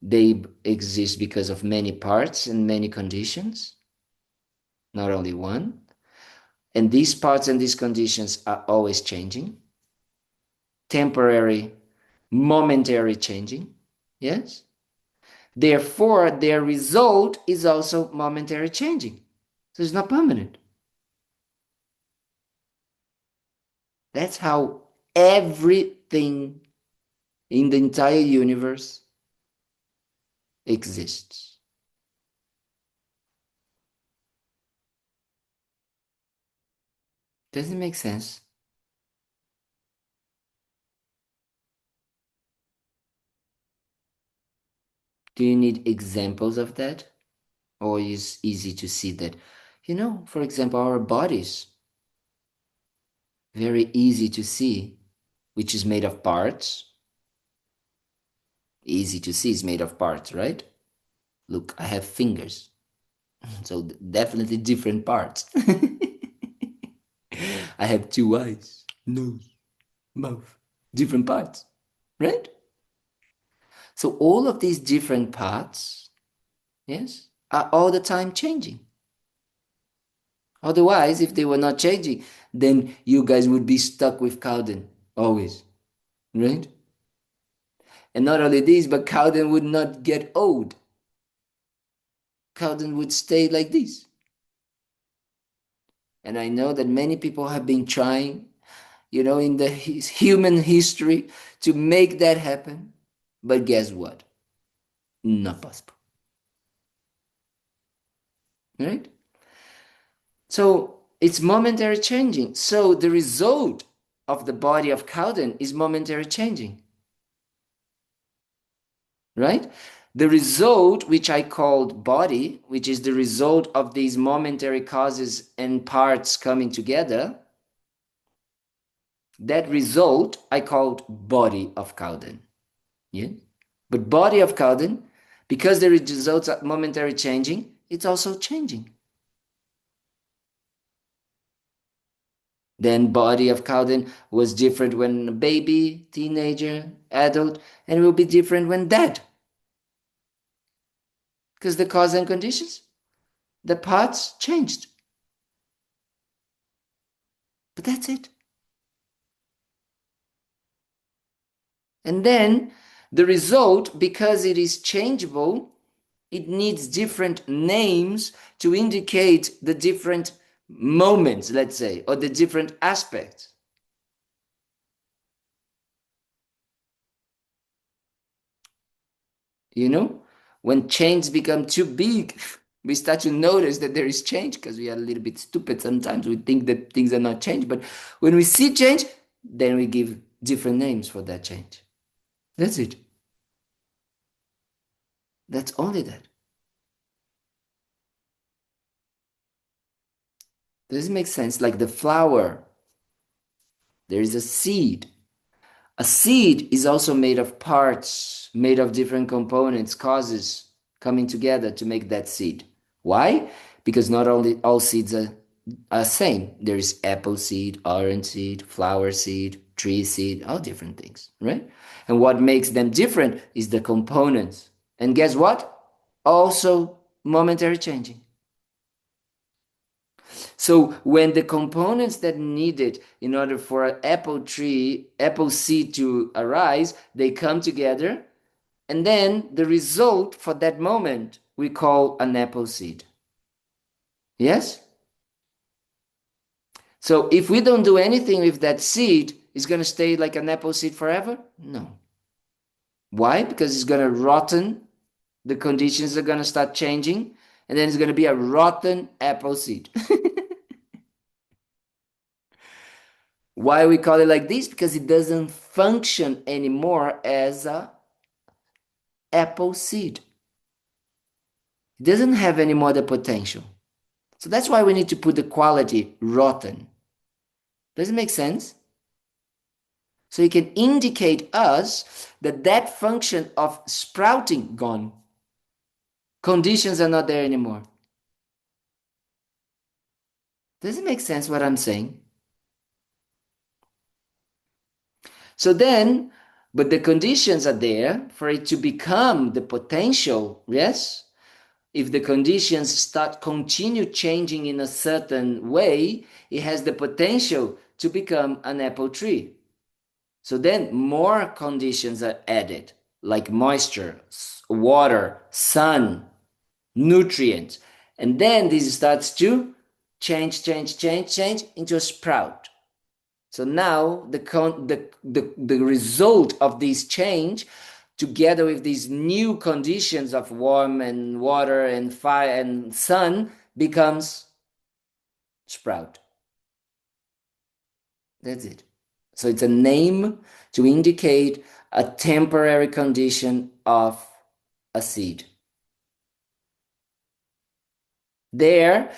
they exist because of many parts and many conditions, not only one. And these parts and these conditions are always changing, temporary, momentary changing. Yes? Therefore, their result is also momentary changing. So it's not permanent. That's how everything in the entire universe exists. Does it make sense? Do you need examples of that? Or is easy to see that? For example, our bodies, very easy to see, which is made of parts. Easy to see is made of parts, right? Look, I have fingers. So definitely different parts. I have 2 eyes, nose, mouth, different parts, right? So all of these different parts, yes, are all the time changing. Otherwise, if they were not changing, then you guys would be stuck with Kalden, always, right? And not only this, but Kalden would not get old. Kalden would stay like this. And I know that many people have been trying, in the human history to make that happen. But guess what? Not possible. Right? So it's momentary changing. So the result of the body of Kalden is momentary changing. Right? The result, which I called body, which is the result of these momentary causes and parts coming together, that result I called body of Kalden. Yeah? But body of Kalden, because the results are momentary changing, it's also changing. Then body of Kalden was different when a baby, teenager, adult, and will be different when dead. Because the cause and conditions, the parts changed. But that's it. And then the result, because it is changeable, it needs different names to indicate the different moments, let's say, or the different aspects. When change become too big, we start to notice that there is change because we are a little bit stupid sometimes. We think that things are not changed, but when we see change, then we give different names for that change. That's it. That's only that. Does it make sense? Like the flower, there is a seed. A seed is also made of parts, made of different components, causes coming together to make that seed. Why? Because not only all seeds are same. There is apple seed, orange seed, flower seed, tree seed, all different things, right? And what makes them different is the components. And guess what? Also momentary changing. So when the components that needed in order for an apple seed to arise, they come together, and then the result for that moment we call an apple seed. Yes? So if we don't do anything with that seed, it's going to stay like an apple seed forever? No. Why? Because it's going to rotten. The conditions are going to start changing, and then it's going to be a rotten apple seed. Why we call it like this? Because it doesn't function anymore as a apple seed. It doesn't have any more the potential. So that's why we need to put the quality rotten. Does it make sense? So it can indicate us that that function of sprouting gone. Conditions are not there anymore. Does it make sense what I'm saying? So then, but the conditions are there for it to become the potential, yes? If the conditions continue changing in a certain way, it has the potential to become an apple tree. So then more conditions are added, like moisture, water, sun, nutrients. And then this starts to change into a sprout. So now the result of this change, together with these new conditions of warm and water and fire and sun, becomes sprout. That's it. So it's a name to indicate a temporary condition of a seed. There,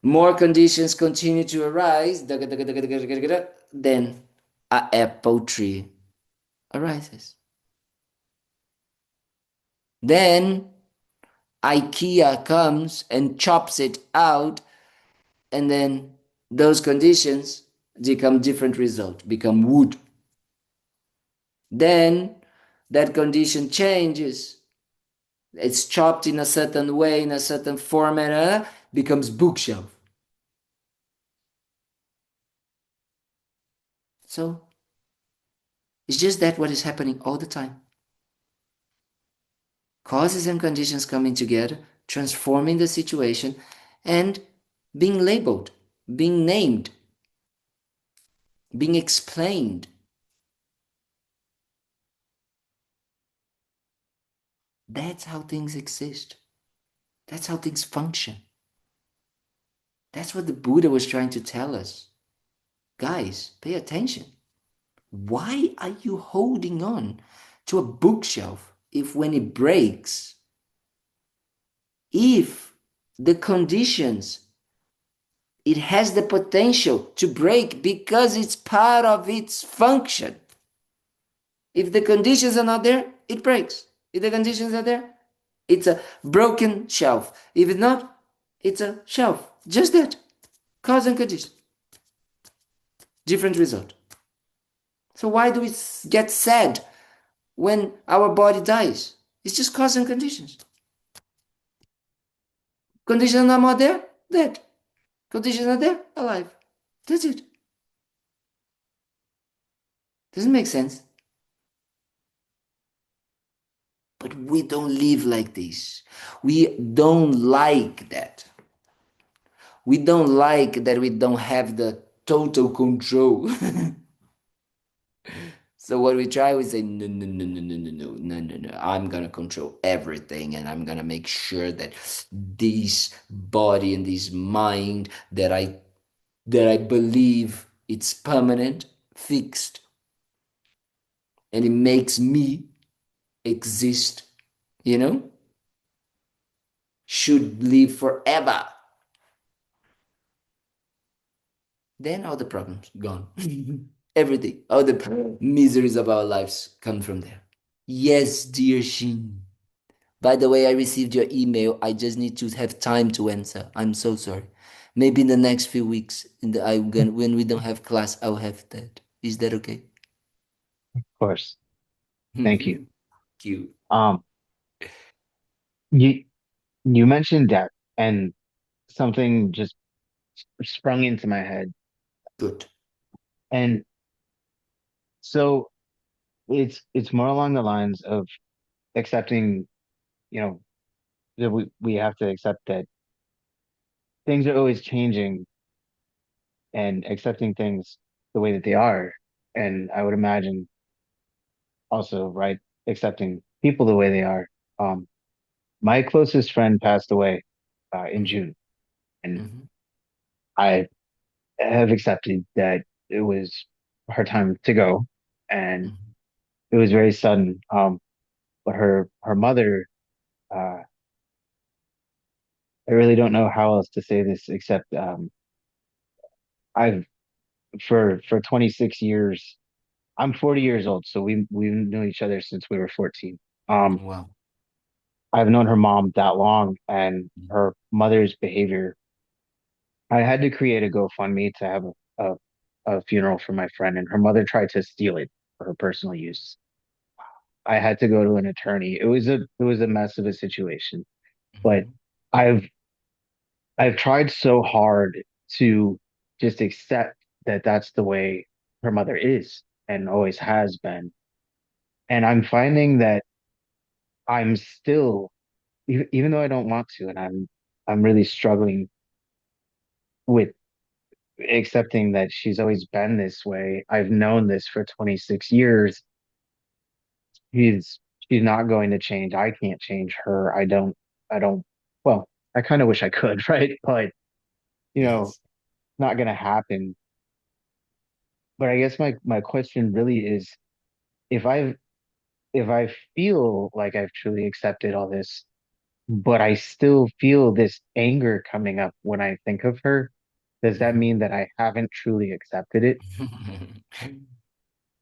more conditions continue to arise, then an apple tree arises. Then IKEA comes and chops it out, and then those conditions become different result, become wood. Then that condition changes. It's chopped in a certain way, in a certain format, becomes bookshelf. So it's just that what is happening all the time. Causes and conditions coming together, transforming the situation, and being labeled, being named, being explained. That's how things exist. That's how things function. That's what the Buddha was trying to tell us. Guys, pay attention. Why are you holding on to a bookshelf if when it breaks, if the conditions, it has the potential to break because it's part of its function. If the conditions are not there, it breaks. If the conditions are there, it's a broken shelf. If it's not, it's a shelf. Just that. Cause and condition. Different result. So why do we get sad when our body dies? It's just cause and conditions. Conditions are not there, dead. Conditions are there, alive. That's it. Doesn't make sense. But we don't live like this. We don't like that. We don't like that we don't have the total control. So what we try, we say, no, no, no, no, no, no, no, no, no, no. I'm gonna control everything, and I'm gonna make sure that this body and this mind that I believe it's permanent, fixed, and it makes me exist, should live forever. Then all the problems gone. Everything, all the miseries of our lives come from there. Yes, dear Shin. By the way, I received your email. I just need to have time to answer. I'm so sorry. Maybe in the next few weeks, when we don't have class, I'll have that. Is that okay? Of course. Thank you. Thank you. Um, you you mentioned death, and something just sprung into my head. Good. And so it's more along the lines of accepting, you know, that we have to accept that things are always changing and accepting things the way that they are. And I would imagine also, right, accepting people the way they are. Um, my closest friend passed away in Mm-hmm. June, and Mm-hmm. I have accepted that it was her time to go, and Mm-hmm. it was very sudden. But her mother, uh, I really don't know how else to say this except I've for 26 years. I'm 40 years old, so we knew each other since we were 14. Um, Wow. I've known her mom that long, and her mother's behavior. I had to create a GoFundMe to have a, a funeral for my friend, and her mother tried to steal it for her personal use. I had to go to an attorney. It was a mess of a situation, but Mm-hmm. I've I've tried so hard to just accept that that's the way her mother is and always has been. And I'm finding that I'm still, even though I don't want to, and I'm really struggling with accepting that she's always been this way. I've known this for 26 years. She's she's not going to change. I can't change her. I don't well, I kind of wish I could, right? But you know, Yes. not gonna happen. But I guess my question really is if I if I feel like I've truly accepted all this, but I still feel this anger coming up when I think of her, does that Mm-hmm. mean that I haven't truly accepted it?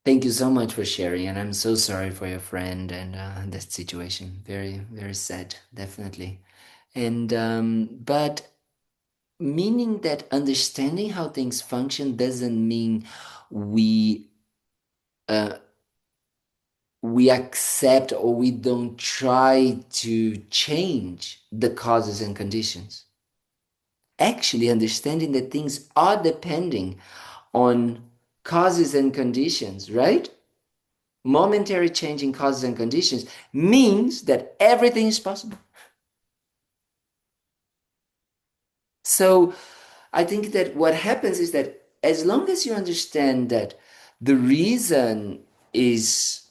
Thank you so much for sharing, and I'm so sorry for your friend and that situation. Very, very sad, definitely. And but meaning that understanding how things function doesn't mean we uh, we accept or we don't try to change the causes and conditions. Actually, understanding that things are depending on causes and conditions, right? Momentary change in causes and conditions means that everything is possible. So I think that what happens is that as long as you understand that the reason is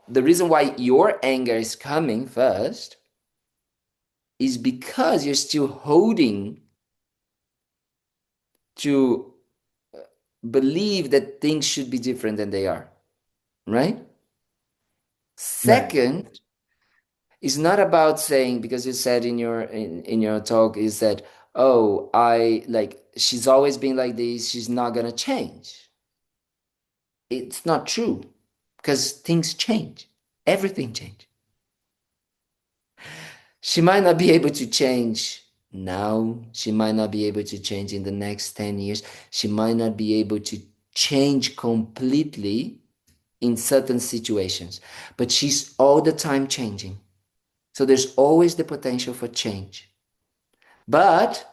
the reason why your anger is coming first is because you're still holding to believe that things should be different than they are, right? Right. Second, it's not about saying, because you said in your talk is that, oh, I like she's always been like this, she's not gonna change. It's not true because things change. Everything changes. She might not be able to change now. She might not be able to change in the next 10 years. She might not be able to change completely in certain situations, but she's all the time changing. So there's always the potential for change. But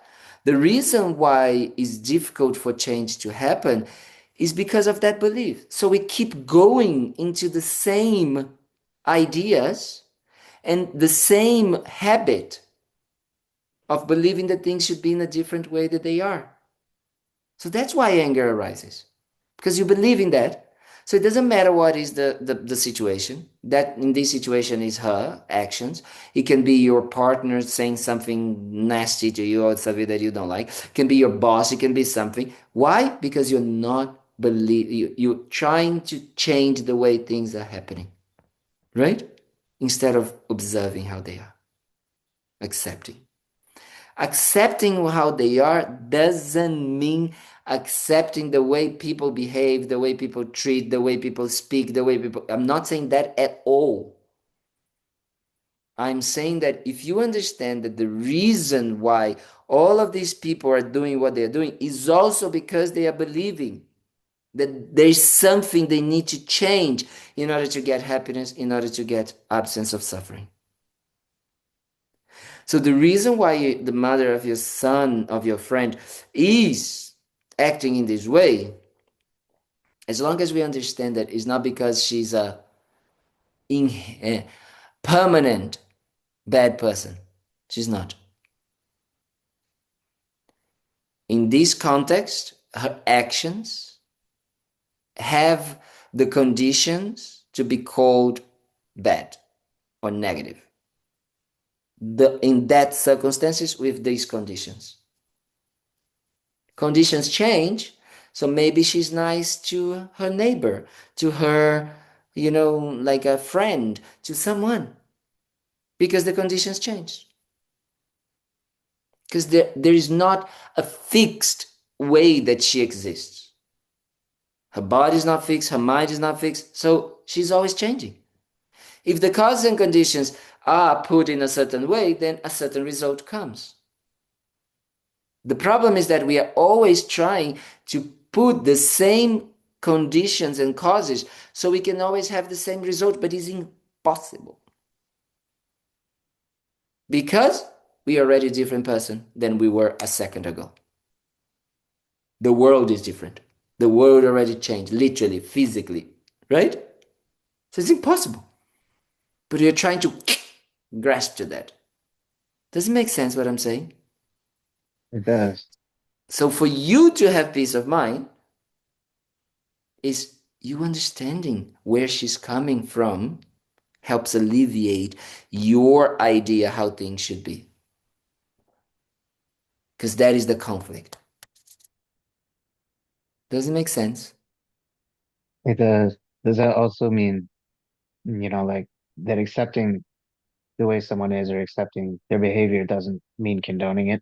the reason why it's difficult for change to happen is because of that belief. So we keep going into the same ideas and the same habit of believing that things should be in a different way that they are. So that's why anger arises, because you believe in that. So it doesn't matter what is the situation. That in this situation is her actions. It can be your partner saying something nasty to you or something that you don't like. It can be your boss. It can be something. Why? Because you're not you're trying to change the way things are happening, right? Instead of observing how they are, accepting. Accepting how they are doesn't mean accepting the way people behave, the way people treat, the way people speak, the way people. I'm not saying that at all. I'm saying that if you understand that the reason why all of these people are doing what they're doing is also because they are believing that there's something they need to change in order to get happiness, in order to get absence of suffering. So the reason why the mother of your son, of your friend, is acting in this way, as long as we understand that it's not because she's a permanent bad person. She's not. In this context, her actions have the conditions to be called bad or negative. In that circumstances, with these conditions. Conditions change, so maybe she's nice to her neighbor, to her, like a friend, to someone, because the conditions change. Because there is not a fixed way that she exists. Her body is not fixed, her mind is not fixed, so she's always changing. If the causes and conditions are put in a certain way, then a certain result comes. The problem is that we are always trying to put the same conditions and causes so we can always have the same result, but it's impossible. Because we are already a different person than we were a second ago. The world is different. The world already changed, literally, physically, right? So it's impossible. But we are trying to grasp to that. Does it make sense what I'm saying? It does. So for you to have peace of mind is you understanding where she's coming from helps alleviate your idea how things should be. Because that is the conflict. Does it make sense? It does. Does that also mean, like that accepting the way someone is or accepting their behavior doesn't mean condoning it?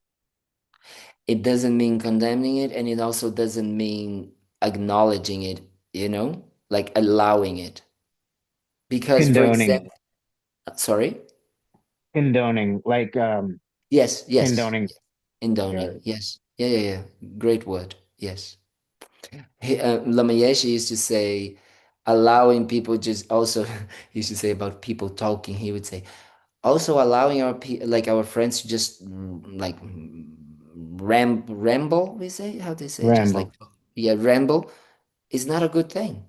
It doesn't mean condemning it, and it also doesn't mean acknowledging it, like allowing it. Because, for Condoning, example, sorry? condoning, like Yes, condoning. indoning, yes. Yeah. Great word, yes. Lamayeshi used to say, allowing people just also, he used to say about people talking, he would say, also allowing our friends to just like ramble, we say, how they say, just like, Ramble. yeah, ramble is not a good thing.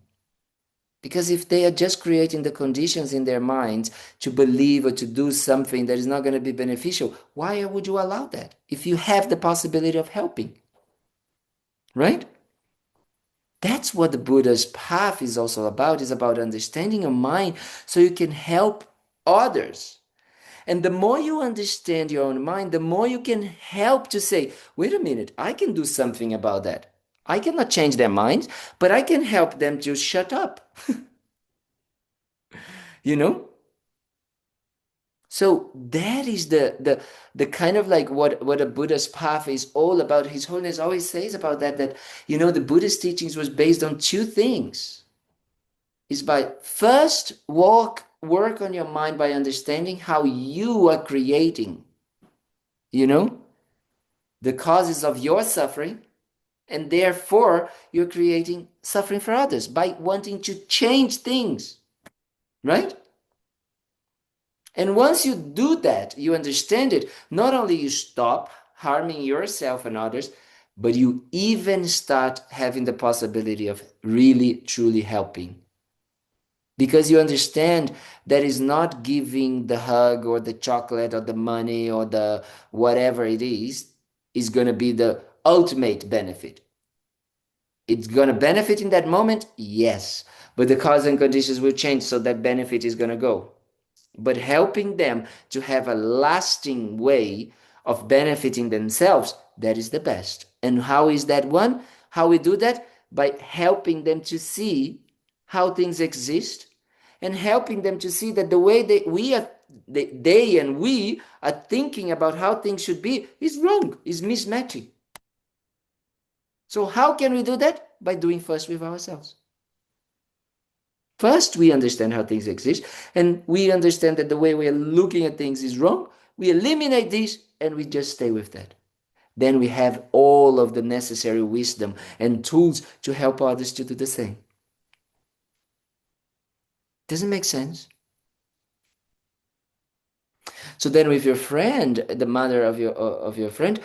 Because if they are just creating the conditions in their minds to believe or to do something that is not going to be beneficial, why would you allow that? If you have the possibility of helping, right? That's what the Buddha's path is also about, is about understanding your mind so you can help others. And the more you understand your own mind, the more you can help to say, wait a minute, I can do something about that. I cannot change their minds, but I can help them to shut up. you know? So that is the kind of like what a Buddha's path is all about. His Holiness always says about that the Buddhist teachings was based on two things. Is by first work on your mind by understanding how you are creating, the causes of your suffering, and therefore you're creating suffering for others by wanting to change things, right? And once you do that, you understand it, not only you stop harming yourself and others, but you even start having the possibility of really, truly helping. Because you understand that is not giving the hug or the chocolate or the money or the whatever it is going to be the ultimate benefit. It's going to benefit in that moment, yes, but the cause and conditions will change, so that benefit is going to go. But helping them to have a lasting way of benefiting themselves, that is the best. And how is that one? How we do that? By helping them to see how things exist and helping them to see that the way they and we are thinking about how things should be is wrong, is mismatching. So how can we do that? By doing first with ourselves. First, we understand how things exist, and we understand that the way we are looking at things is wrong. We eliminate this, and we just stay with that. Then we have all of the necessary wisdom and tools to help others to do the same. Doesn't make sense? So then with your friend, the mother of your friend,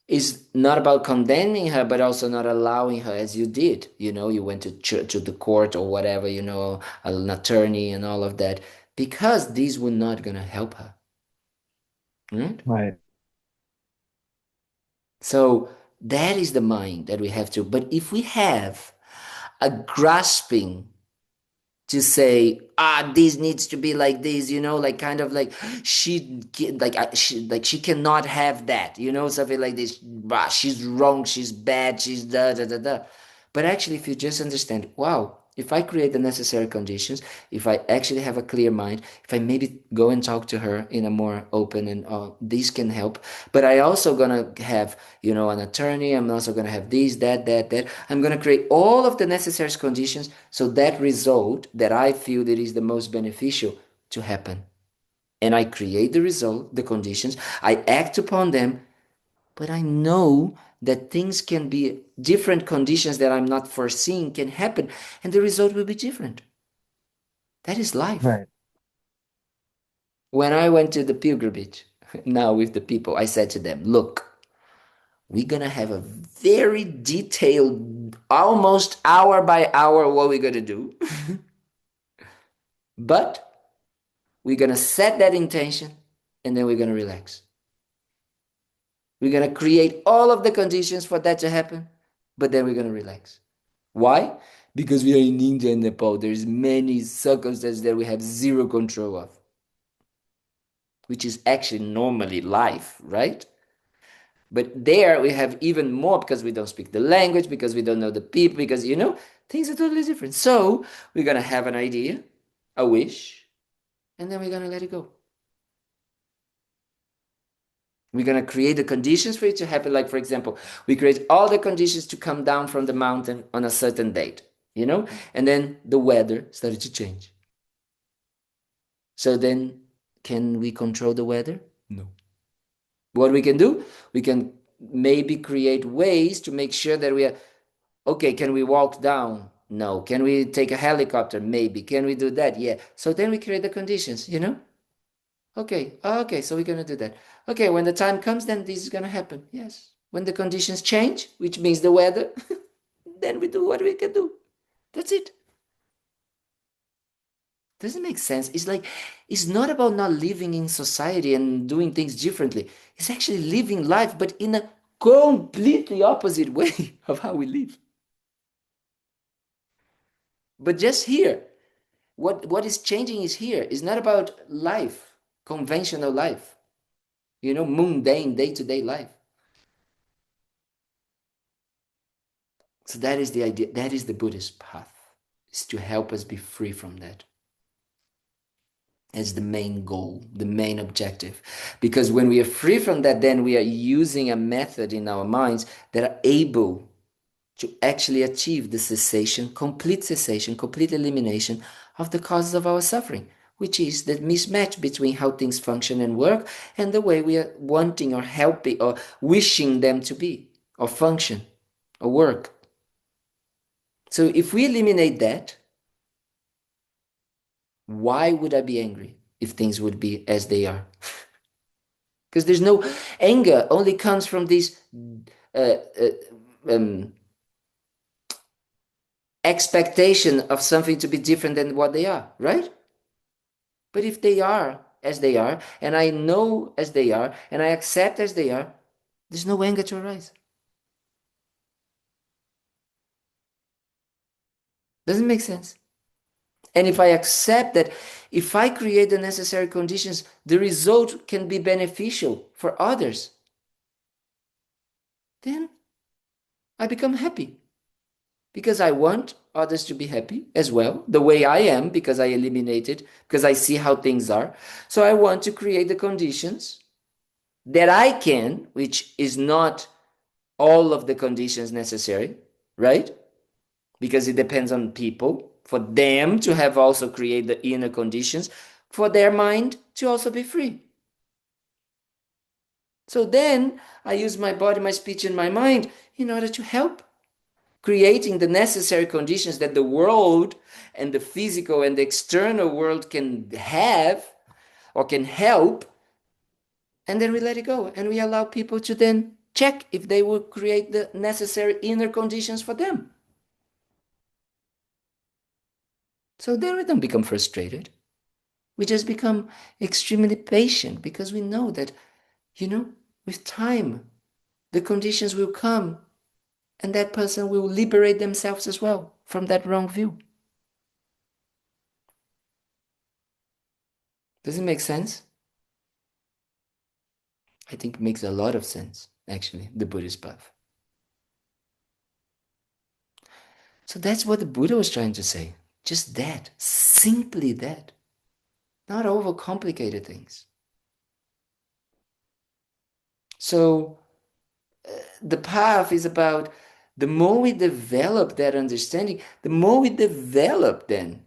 is not about condemning her, but also not allowing her, as you did. You went to church, to the court or whatever, an attorney and all of that, because these were not going to help her. Right? Right. So that is the mind that we have to. But if we have a grasping to say, this needs to be like this, like kind of like she cannot have that, something like this. She's wrong, she's bad, she's da da da da. But actually, if you just understand, wow, if I create the necessary conditions, if I actually have a clear mind, if I maybe go and talk to her in a more open and this can help. But I also gonna have, an attorney. I'm also gonna have this, that. I'm gonna create all of the necessary conditions so that result that I feel that is the most beneficial to happen. And I create the result, the conditions. I act upon them, but I know that things can be different conditions that I'm not foreseeing can happen, and the result will be different. That is life. Right. When I went to the pilgrimage, now with the people, I said to them, look, we're going to have a very detailed, almost hour by hour, what we're going to do. But we're going to set that intention, and then we're going to relax. We're going to create all of the conditions for that to happen, but then we're going to relax. Why? Because we are in India and Nepal. There's many circumstances that we have zero control of, which is actually normally life, right? But there we have even more because we don't speak the language, because we don't know the people, because, things are totally different. So we're going to have an idea, a wish, and then we're going to let it go. We're going to create the conditions for it to happen. Like, for example, we create all the conditions to come down from the mountain on a certain date, and then the weather started to change. So then, can we control the weather? No. What we can do? We can maybe create ways to make sure that we are, okay, can we walk down? No. Can we take a helicopter? Maybe. Can we do that? Yeah. So then we create the conditions, Okay, so we're going to do that. Okay, when the time comes, then this is going to happen. Yes. When the conditions change, which means the weather, then we do what we can do. That's it. Doesn't make sense. It's like, it's not about not living in society and doing things differently. It's actually living life, but in a completely opposite way of how we live. But just here, what is changing is here. It's not about life, conventional life, mundane, day-to-day life. So that is the idea. That is the Buddhist path, is to help us be free from that. As the main goal, the main objective. Because when we are free from that, then we are using a method in our minds that are able to actually achieve the cessation, complete elimination of the causes of our suffering, which is the mismatch between how things function and work and the way we are wanting or helping or wishing them to be or function or work. So if we eliminate that, why would I be angry if things would be as they are? Because there's no anger, only comes from this expectation of something to be different than what they are, right? But if they are as they are, and I know as they are, and I accept as they are, there's no anger to arise. Doesn't make sense. And if I accept that, if I create the necessary conditions, the result can be beneficial for others, then I become happy. Because I want others to be happy as well, the way I am, because I eliminated, because I see how things are. So I want to create the conditions that I can, which is not all of the conditions necessary, right? Because it depends on people for them to have also create the inner conditions for their mind to also be free. So then I use my body, my speech, and my mind in order to help creating the necessary conditions that the world and the physical and the external world can have or can help. And then we let it go and we allow people to then check if they will create the necessary inner conditions for them. So then we don't become frustrated. We just become extremely patient because we know that, with time, the conditions will come and that person will liberate themselves as well from that wrong view. Does it make sense? I think it makes a lot of sense, actually, the Buddhist path. So that's what the Buddha was trying to say. Just that, simply that. Not overcomplicated things. So the path is about the more we develop that understanding, the more we develop then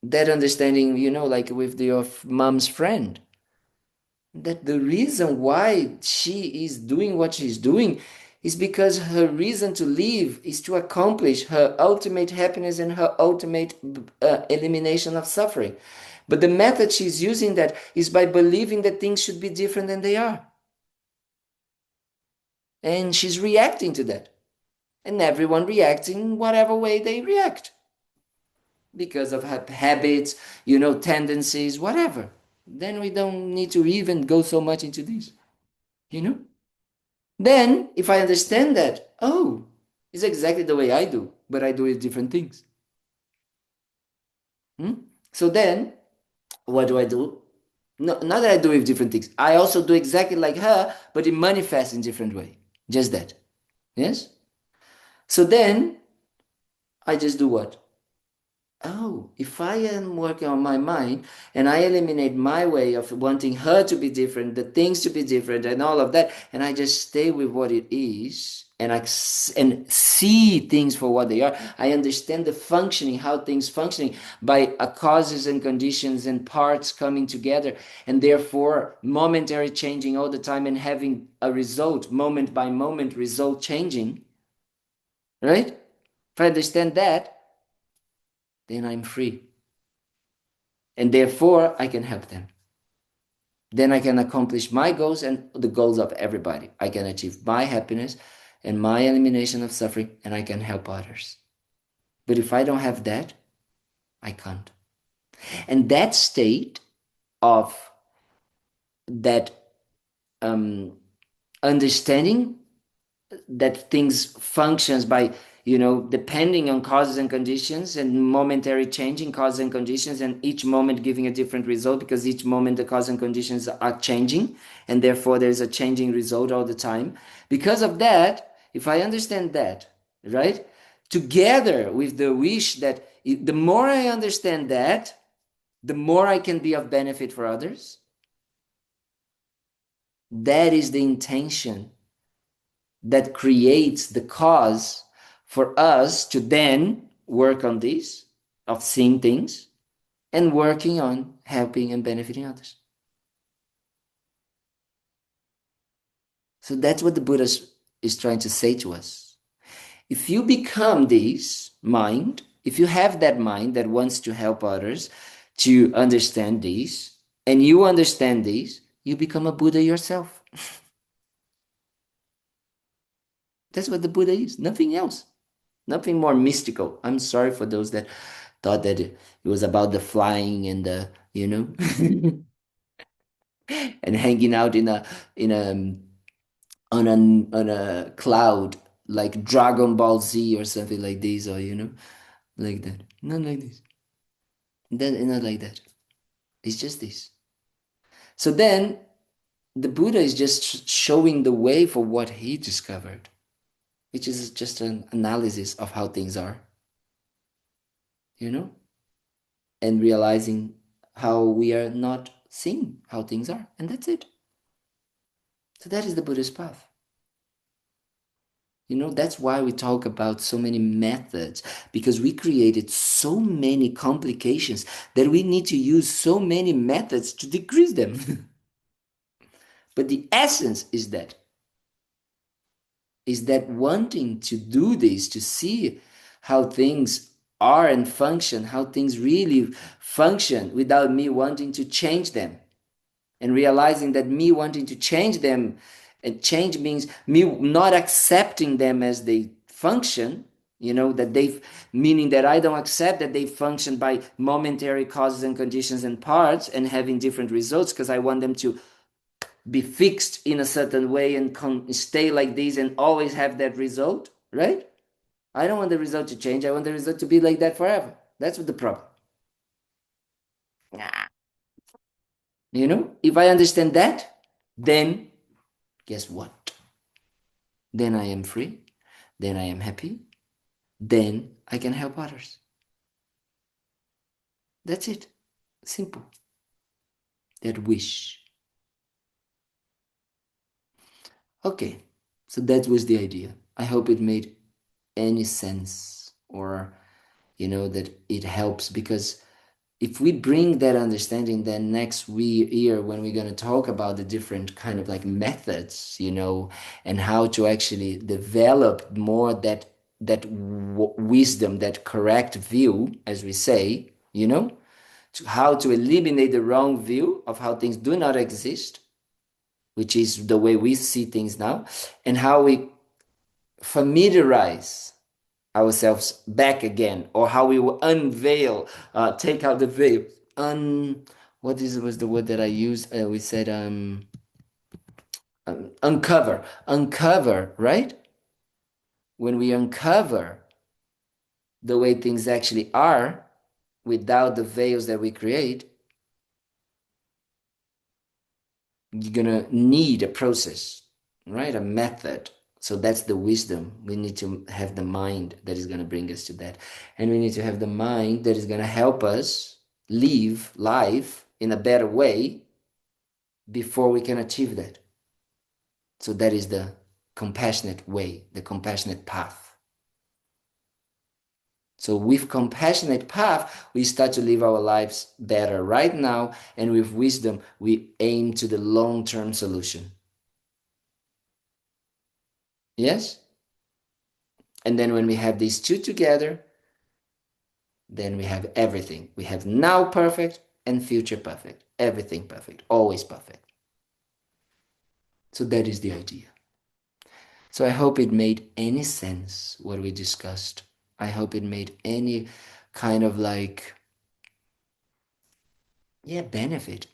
that understanding, like with your mom's friend, that the reason why she is doing what she's doing is because her reason to live is to accomplish her ultimate happiness and her ultimate elimination of suffering. But the method she's using that is by believing that things should be different than they are. And she's reacting to that. And everyone reacts in whatever way they react. Because of habits, tendencies, whatever. Then we don't need to even go so much into this. Then, if I understand that, oh, it's exactly the way I do, but I do it different things. So then, what do I do? No, not that I do it different things. I also do exactly like her, but it manifests in different way. Just that. Yes? So then, I just do what? Oh, if I am working on my mind and I eliminate my way of wanting her to be different, the things to be different, and all of that, and I just stay with what it is, and see things for what they are. I understand the functioning, how things functioning by causes and conditions and parts coming together, and therefore momentary changing all the time and having a result, moment by moment, result changing. Right? If I understand that, then I'm free. And therefore, I can help them. Then I can accomplish my goals and the goals of everybody. I can achieve my happiness and my elimination of suffering, and I can help others. But if I don't have that, I can't. And that state of that understanding that things functions by depending on causes and conditions and momentary changing causes and conditions, and each moment giving a different result because each moment the causes and conditions are changing, and therefore there's a changing result all the time. Because of that, if I understand that, right, together with the wish that the more I understand that, the more I can be of benefit for others, that is the intention that creates the cause for us to then work on this, of seeing things, and working on helping and benefiting others. So that's what the Buddha is trying to say to us. If you become this mind, if you have that mind that wants to help others to understand this, and you understand this, you become a Buddha yourself. That's what the Buddha is, nothing else. Nothing more mystical. I'm sorry for those that thought that it was about the flying and the, and hanging out in a on a cloud like Dragon Ball Z or something like this, or like that. Not like this. Not like that. It's just this. So then the Buddha is just showing the way for what he discovered, which is just an analysis of how things are. And realizing how we are not seeing how things are. And that's it. So that is the Buddhist path. You know, that's why we talk about so many methods, because we created so many complications that we need to use so many methods to decrease them. But the essence is that wanting to do this, to see how things are and function, how things really function without me wanting to change them. And realizing that me wanting to change them, and change means me not accepting them as they function, that they, meaning that I don't accept that they function by momentary causes and conditions and parts and having different results, because I want them to be fixed in a certain way and stay like this and always have that result, right? I don't want the result to change. I want the result to be like that forever. That's what the problem. If I understand that, then guess what? Then I am free. Then I am happy. Then I can help others. That's it. Simple. That wish. Okay, so that was the idea. I hope it made any sense, or that it helps, because if we bring that understanding, then next year when we're going to talk about the different kind of like methods, and how to actually develop more that wisdom, that correct view, as we say, to how to eliminate the wrong view of how things do not exist, which is the way we see things now, and how we familiarize ourselves back again, or how we will unveil, take out the veil. Was the word that I used? We said uncover, right? When we uncover the way things actually are, without the veils that we create, you're gonna need a process, right? A method. So that's the wisdom. We need to have the mind that is going to bring us to that. And we need to have the mind that is going to help us live life in a better way before we can achieve that. So that is the compassionate way, the compassionate path. So with compassionate path, we start to live our lives better right now. And with wisdom, we aim to the long-term solution. Yes? And then when we have these two together, then we have everything. We have now perfect and future perfect. Everything perfect, always perfect. So that is the idea. So I hope it made any sense what we discussed. I hope it made any kind of like, benefit.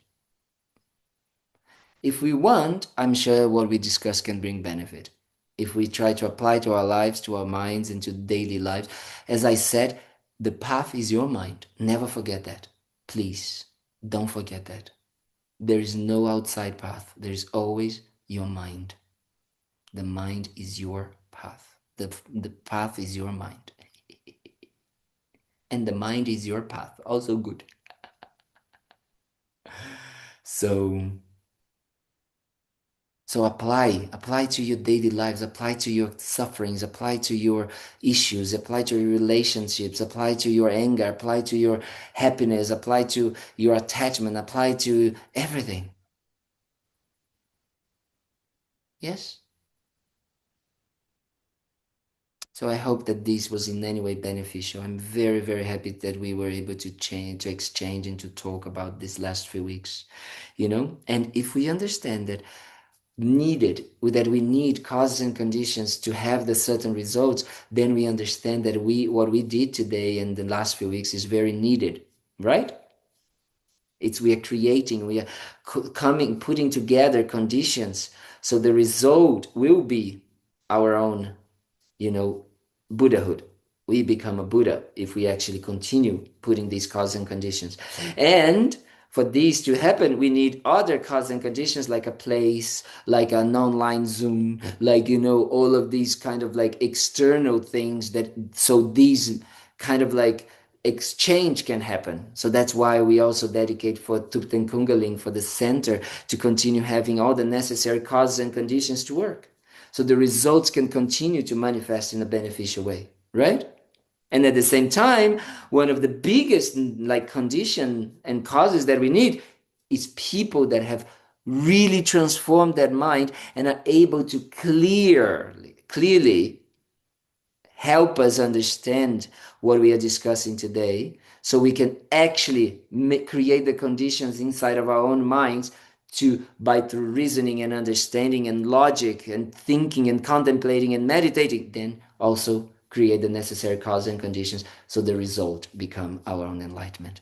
If we want, I'm sure what we discuss can bring benefit. If we try to apply to our lives, to our minds, and to daily lives. As I said, the path is your mind. Never forget that. Please, don't forget that. There is no outside path. There is always your mind. The mind is your path. The path is your mind. And the mind is your path. Also good. So apply to your daily lives, apply to your sufferings, apply to your issues, apply to your relationships, apply to your anger, apply to your happiness, apply to your attachment, apply to everything. Yes? So I hope that this was in any way beneficial. I'm very, very happy that we were able to exchange and to talk about these last few weeks, And if we understand that we need causes and conditions to have the certain results, then we understand that what we did today and the last few weeks is very needed, right? We are creating, we are putting together conditions, so the result will be our own, Buddhahood. We become a Buddha if we actually continue putting these causes and conditions. And for these to happen, we need other causes and conditions, like a place, like an online Zoom, like, all of these kind of like external things so these kind of like exchange can happen. So that's why we also dedicate for Thubten Kalden, for the center, to continue having all the necessary causes and conditions to work. so the results can continue to manifest in a beneficial way, right? And at the same time, one of the biggest like condition and causes that we need is people that have really transformed their mind and are able to clearly help us understand what we are discussing today, so we can actually create the conditions inside of our own minds to, by through reasoning and understanding and logic and thinking and contemplating and meditating, then also create the necessary cause and conditions so the result become our own enlightenment.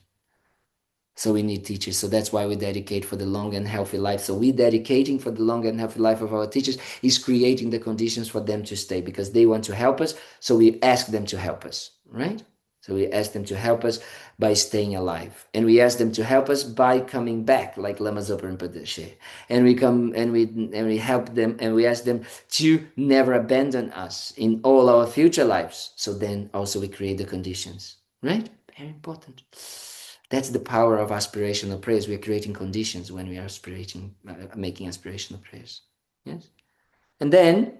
So we need teachers. So that's why we dedicate for the long and healthy life. So we dedicating for the long and healthy life of our teachers is creating the conditions for them to stay, because they want to help us. So we ask them to help us, right? So we ask them to help us by staying alive, and we ask them to help us by coming back, like Lama Zopa Rinpoche. And we come and we help them, and we ask them to never abandon us in all our future lives. So then also we create the conditions, right? Very important. That's the power of aspirational prayers. We are creating conditions when we are making aspirational prayers. Yes, and then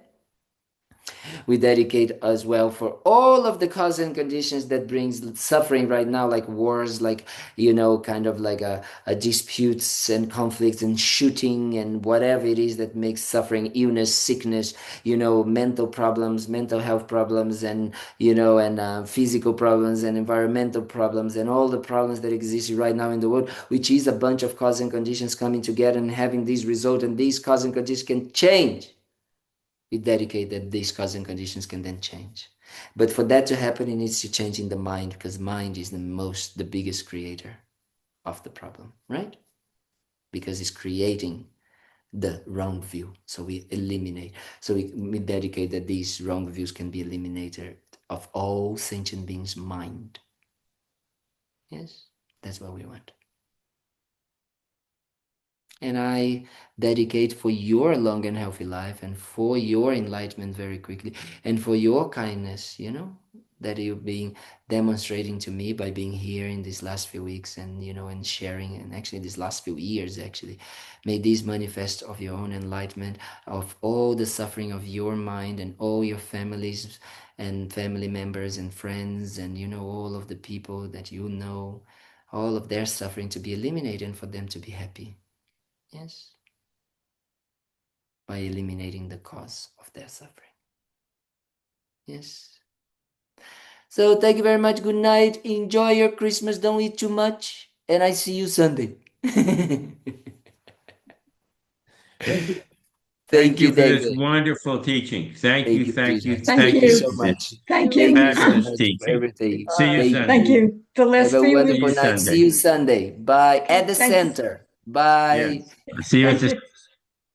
we dedicate as well for all of the causes and conditions that brings suffering right now, like wars, like, kind of like a disputes and conflicts and shooting and whatever it is that makes suffering, illness, sickness, mental problems, mental health problems, and physical problems and environmental problems, and all the problems that exist right now in the world, which is a bunch of causes and conditions coming together and having these results, and these causes and conditions can change. We dedicate that these causes and conditions can then change. But for that to happen, it needs to change in the mind, because mind is the biggest creator of the problem, right? Because it's creating the wrong view. So we eliminate. So we dedicate that these wrong views can be eliminated of all sentient beings' mind. Yes, that's what we want. And I dedicate for your long and healthy life, and for your enlightenment very quickly, and for your kindness, that you've been demonstrating to me by being here in these last few weeks, and, and sharing, and actually these last few years, actually. May these manifest of your own enlightenment, of all the suffering of your mind and all your families and family members and friends, and, all of the people that all of their suffering to be eliminated, and for them to be happy. Yes, by eliminating the cause of their suffering. Yes. So thank you very much. Good night. Enjoy your Christmas. Don't eat too much. And I see you Sunday. Thank you for this David. wonderful teaching. Thank you, thank you, Thank you you. so much. Thank Thank you. you so fabulous much for teaching. everything. See you Sunday. Thank you. The last Have a 3 wonderful weeks. night. See you Sunday. Bye. At the Thank you. center. Bye. Yes. See you at the